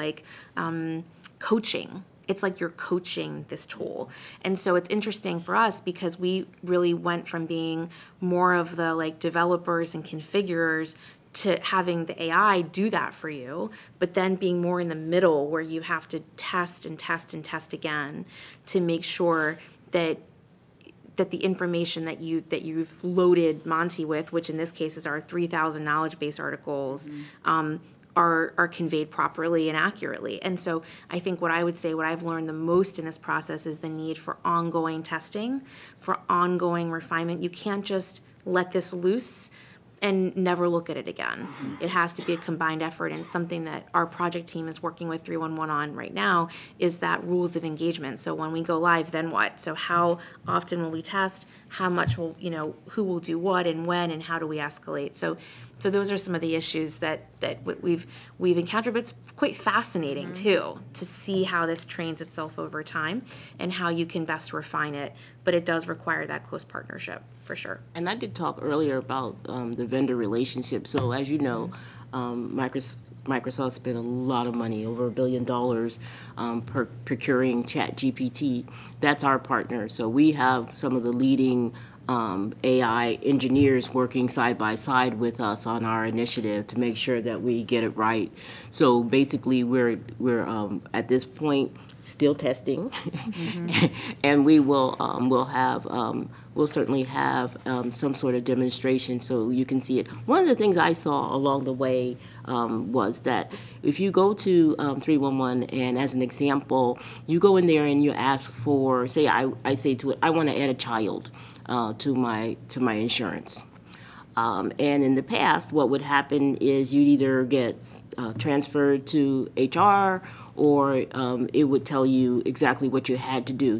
coaching. It's like you're coaching this tool. And so it's interesting for us because we really went from being more of the developers and configurers to having the AI do that for you, but then being more in the middle where you have to test and test and test again to make sure that the information that you've loaded Monty with, which in this case is our 3,000 knowledge base articles, are conveyed properly and accurately. And so I think what I would say, what I've learned the most in this process is the need for ongoing testing, for ongoing refinement. You can't just let this loose and never look at it again. It has to be a combined effort, and something that our project team is working with 311 on right now is that rules of engagement. So when we go live, then what? So how often will we test? How much will, who will do what and when, and how do we escalate? So those are some of the issues that we've encountered, but it's quite fascinating too, to see how this trains itself over time and how you can best refine it. But it does require that close partnership, for sure. And I did talk earlier about the vendor relationship. So as you know, Microsoft spent a lot of money, over $1 billion, procuring ChatGPT. That's our partner. So we have some of the leading AI engineers working side by side with us on our initiative to make sure that we get it right. So basically, we're at this point still testing, and we will we'll certainly have some sort of demonstration so you can see it. One of the things I saw along the way was that if you go to 311 and as an example, you go in there and you ask for, say I say to it, I want to add a child to my insurance. And in the past, what would happen is you'd either get transferred to HR, or it would tell you exactly what you had to do.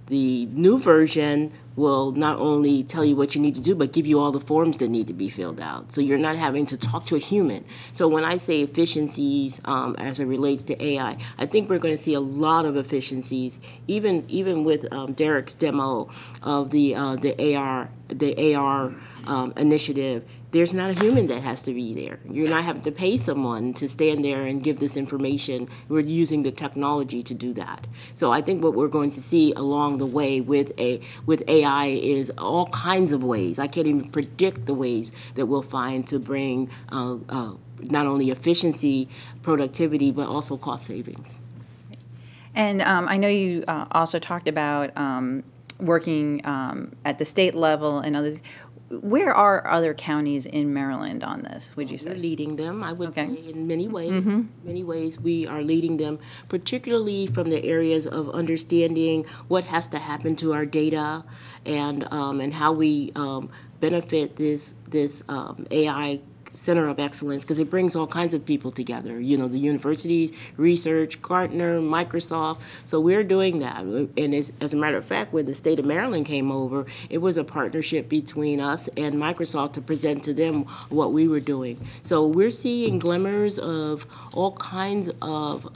The new version will not only tell you what you need to do, but give you all the forms that need to be filled out. So you're not having to talk to a human. So when I say efficiencies as it relates to AI, I think we're going to see a lot of efficiencies, even with Derek's demo of the AR initiative. There's not a human that has to be there. You're not having to pay someone to stand there and give this information. We're using the technology to do that. So I think what we're going to see along the way with AI is all kinds of ways. I can't even predict the ways that we'll find to bring not only efficiency, productivity, but also cost savings. And I know you also talked about working at the state level and others. Where are other counties in Maryland on this, would you say? We're leading them, I would say, in many ways. Many ways we are leading them, particularly from the areas of understanding what has to happen to our data and how we benefit this AI Center of Excellence, because it brings all kinds of people together, the universities, research, Gartner, Microsoft. So we're doing that. And as a matter of fact, when the state of Maryland came over, it was a partnership between us and Microsoft to present to them what we were doing. So we're seeing glimmers of all kinds of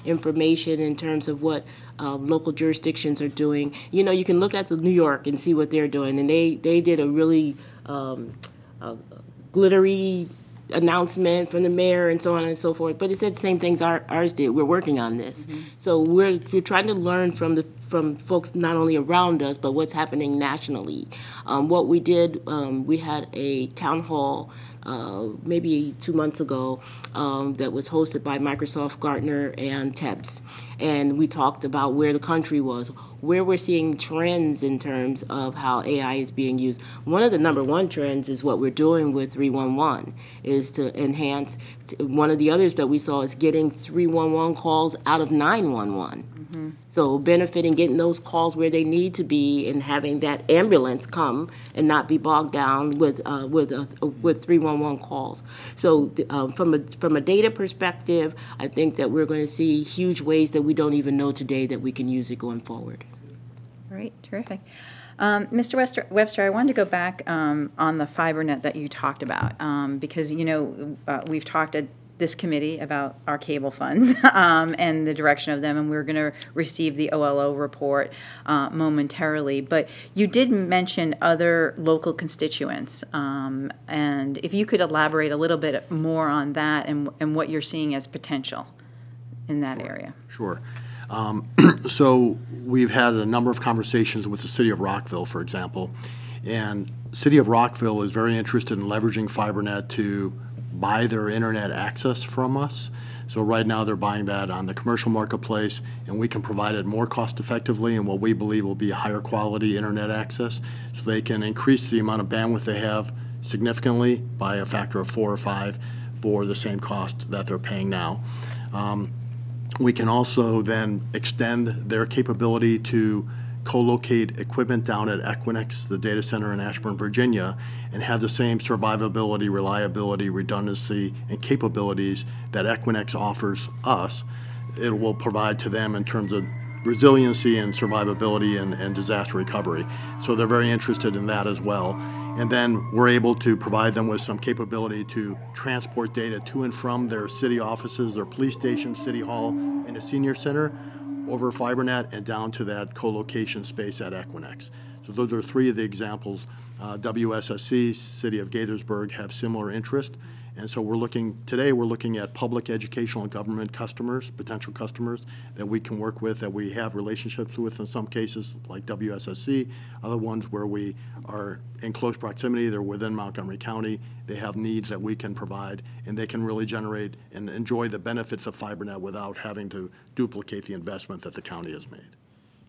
information in terms of what local jurisdictions are doing. You can look at the New York and see what they're doing, and they did a really glittery announcement from the mayor and so on and so forth, but it said the same things ours did. We're working on this. So we're trying to learn from from folks not only around us, but what's happening nationally. What we did, we had a town hall maybe 2 months ago that was hosted by Microsoft, Gartner, and TEBS. And we talked about where the country was, where we're seeing trends in terms of how AI is being used. One of the number one trends is what we're doing with 311, is to enhance. One of the others that we saw is getting 311 calls out of 911. So benefiting, getting those calls where they need to be, and having that ambulance come and not be bogged down with 311 calls. So from a data perspective, I think that we're going to see huge ways that we don't even know today that we can use it going forward. Great, terrific. Mr. Webster, I wanted to go back on the FiberNet that you talked about, because, you know, we've talked at this committee about our cable funds and the direction of them, and we're going to receive the OLO report momentarily. But you did mention other local constituents, and if you could elaborate a little bit more on that and what you're seeing as potential in that area. Sure. So we've had a number of conversations with the city of Rockville, for example, and city of Rockville is very interested in leveraging FiberNet to buy their internet access from us. So right now they're buying that on the commercial marketplace, and we can provide it more cost effectively and what we believe will be higher quality internet access, so they can increase the amount of bandwidth they have significantly by a factor of 4 or 5 for the same cost that they're paying now. We can also then extend their capability to co-locate equipment down at Equinix, the data center in Ashburn, Virginia, and have the same survivability, reliability, redundancy, and capabilities that Equinix offers us. It will provide to them in terms of resiliency and survivability and disaster recovery. So they're very interested in that as well. And then we're able to provide them with some capability to transport data to and from their city offices, their police station, city hall, and the senior center over FiberNet and down to that co-location space at Equinix. So those are 3 of the examples. WSSC, City of Gaithersburg have similar interest. And so we're looking at public educational and government customers, potential customers that we can work with, that we have relationships with in some cases, like WSSC, other ones where we are in close proximity, they're within Montgomery County, they have needs that we can provide, and they can really generate and enjoy the benefits of FiberNet without having to duplicate the investment that the county has made.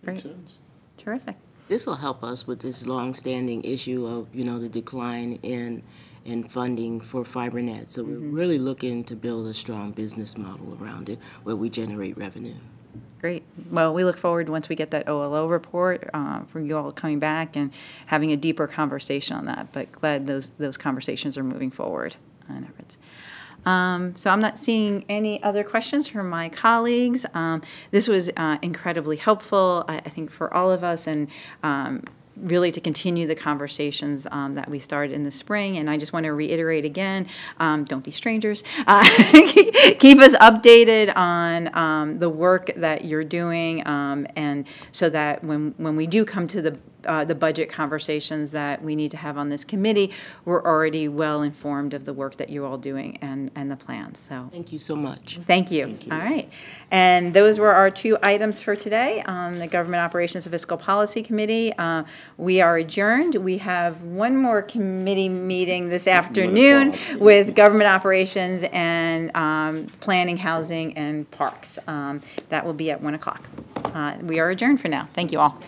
Great. Terrific. This will help us with this long-standing issue of, you know, the decline in funding for FiberNet. So we're really looking to build a strong business model around it where we generate revenue. Great. Well, we look forward, once we get that OLO report, from you all coming back and having a deeper conversation on that. But glad those conversations are moving forward on efforts. So I'm not seeing any other questions from my colleagues. This was incredibly helpful, I think, for all of us, and really to continue the conversations that we started in the spring. And I just want to reiterate again, don't be strangers. Keep us updated on the work that you're doing, and so that when we do come to the budget conversations that we need to have on this committee, we're already well informed of the work that you're all doing and the plans. So thank you so much. Thank you. All right. And those were our 2 items for today on the Government Operations and Fiscal Policy Committee. We are adjourned. We have one more committee meeting this afternoon with Government Operations and Planning, Housing, and Parks. That will be at 1 o'clock. We are adjourned for now. Thank you all.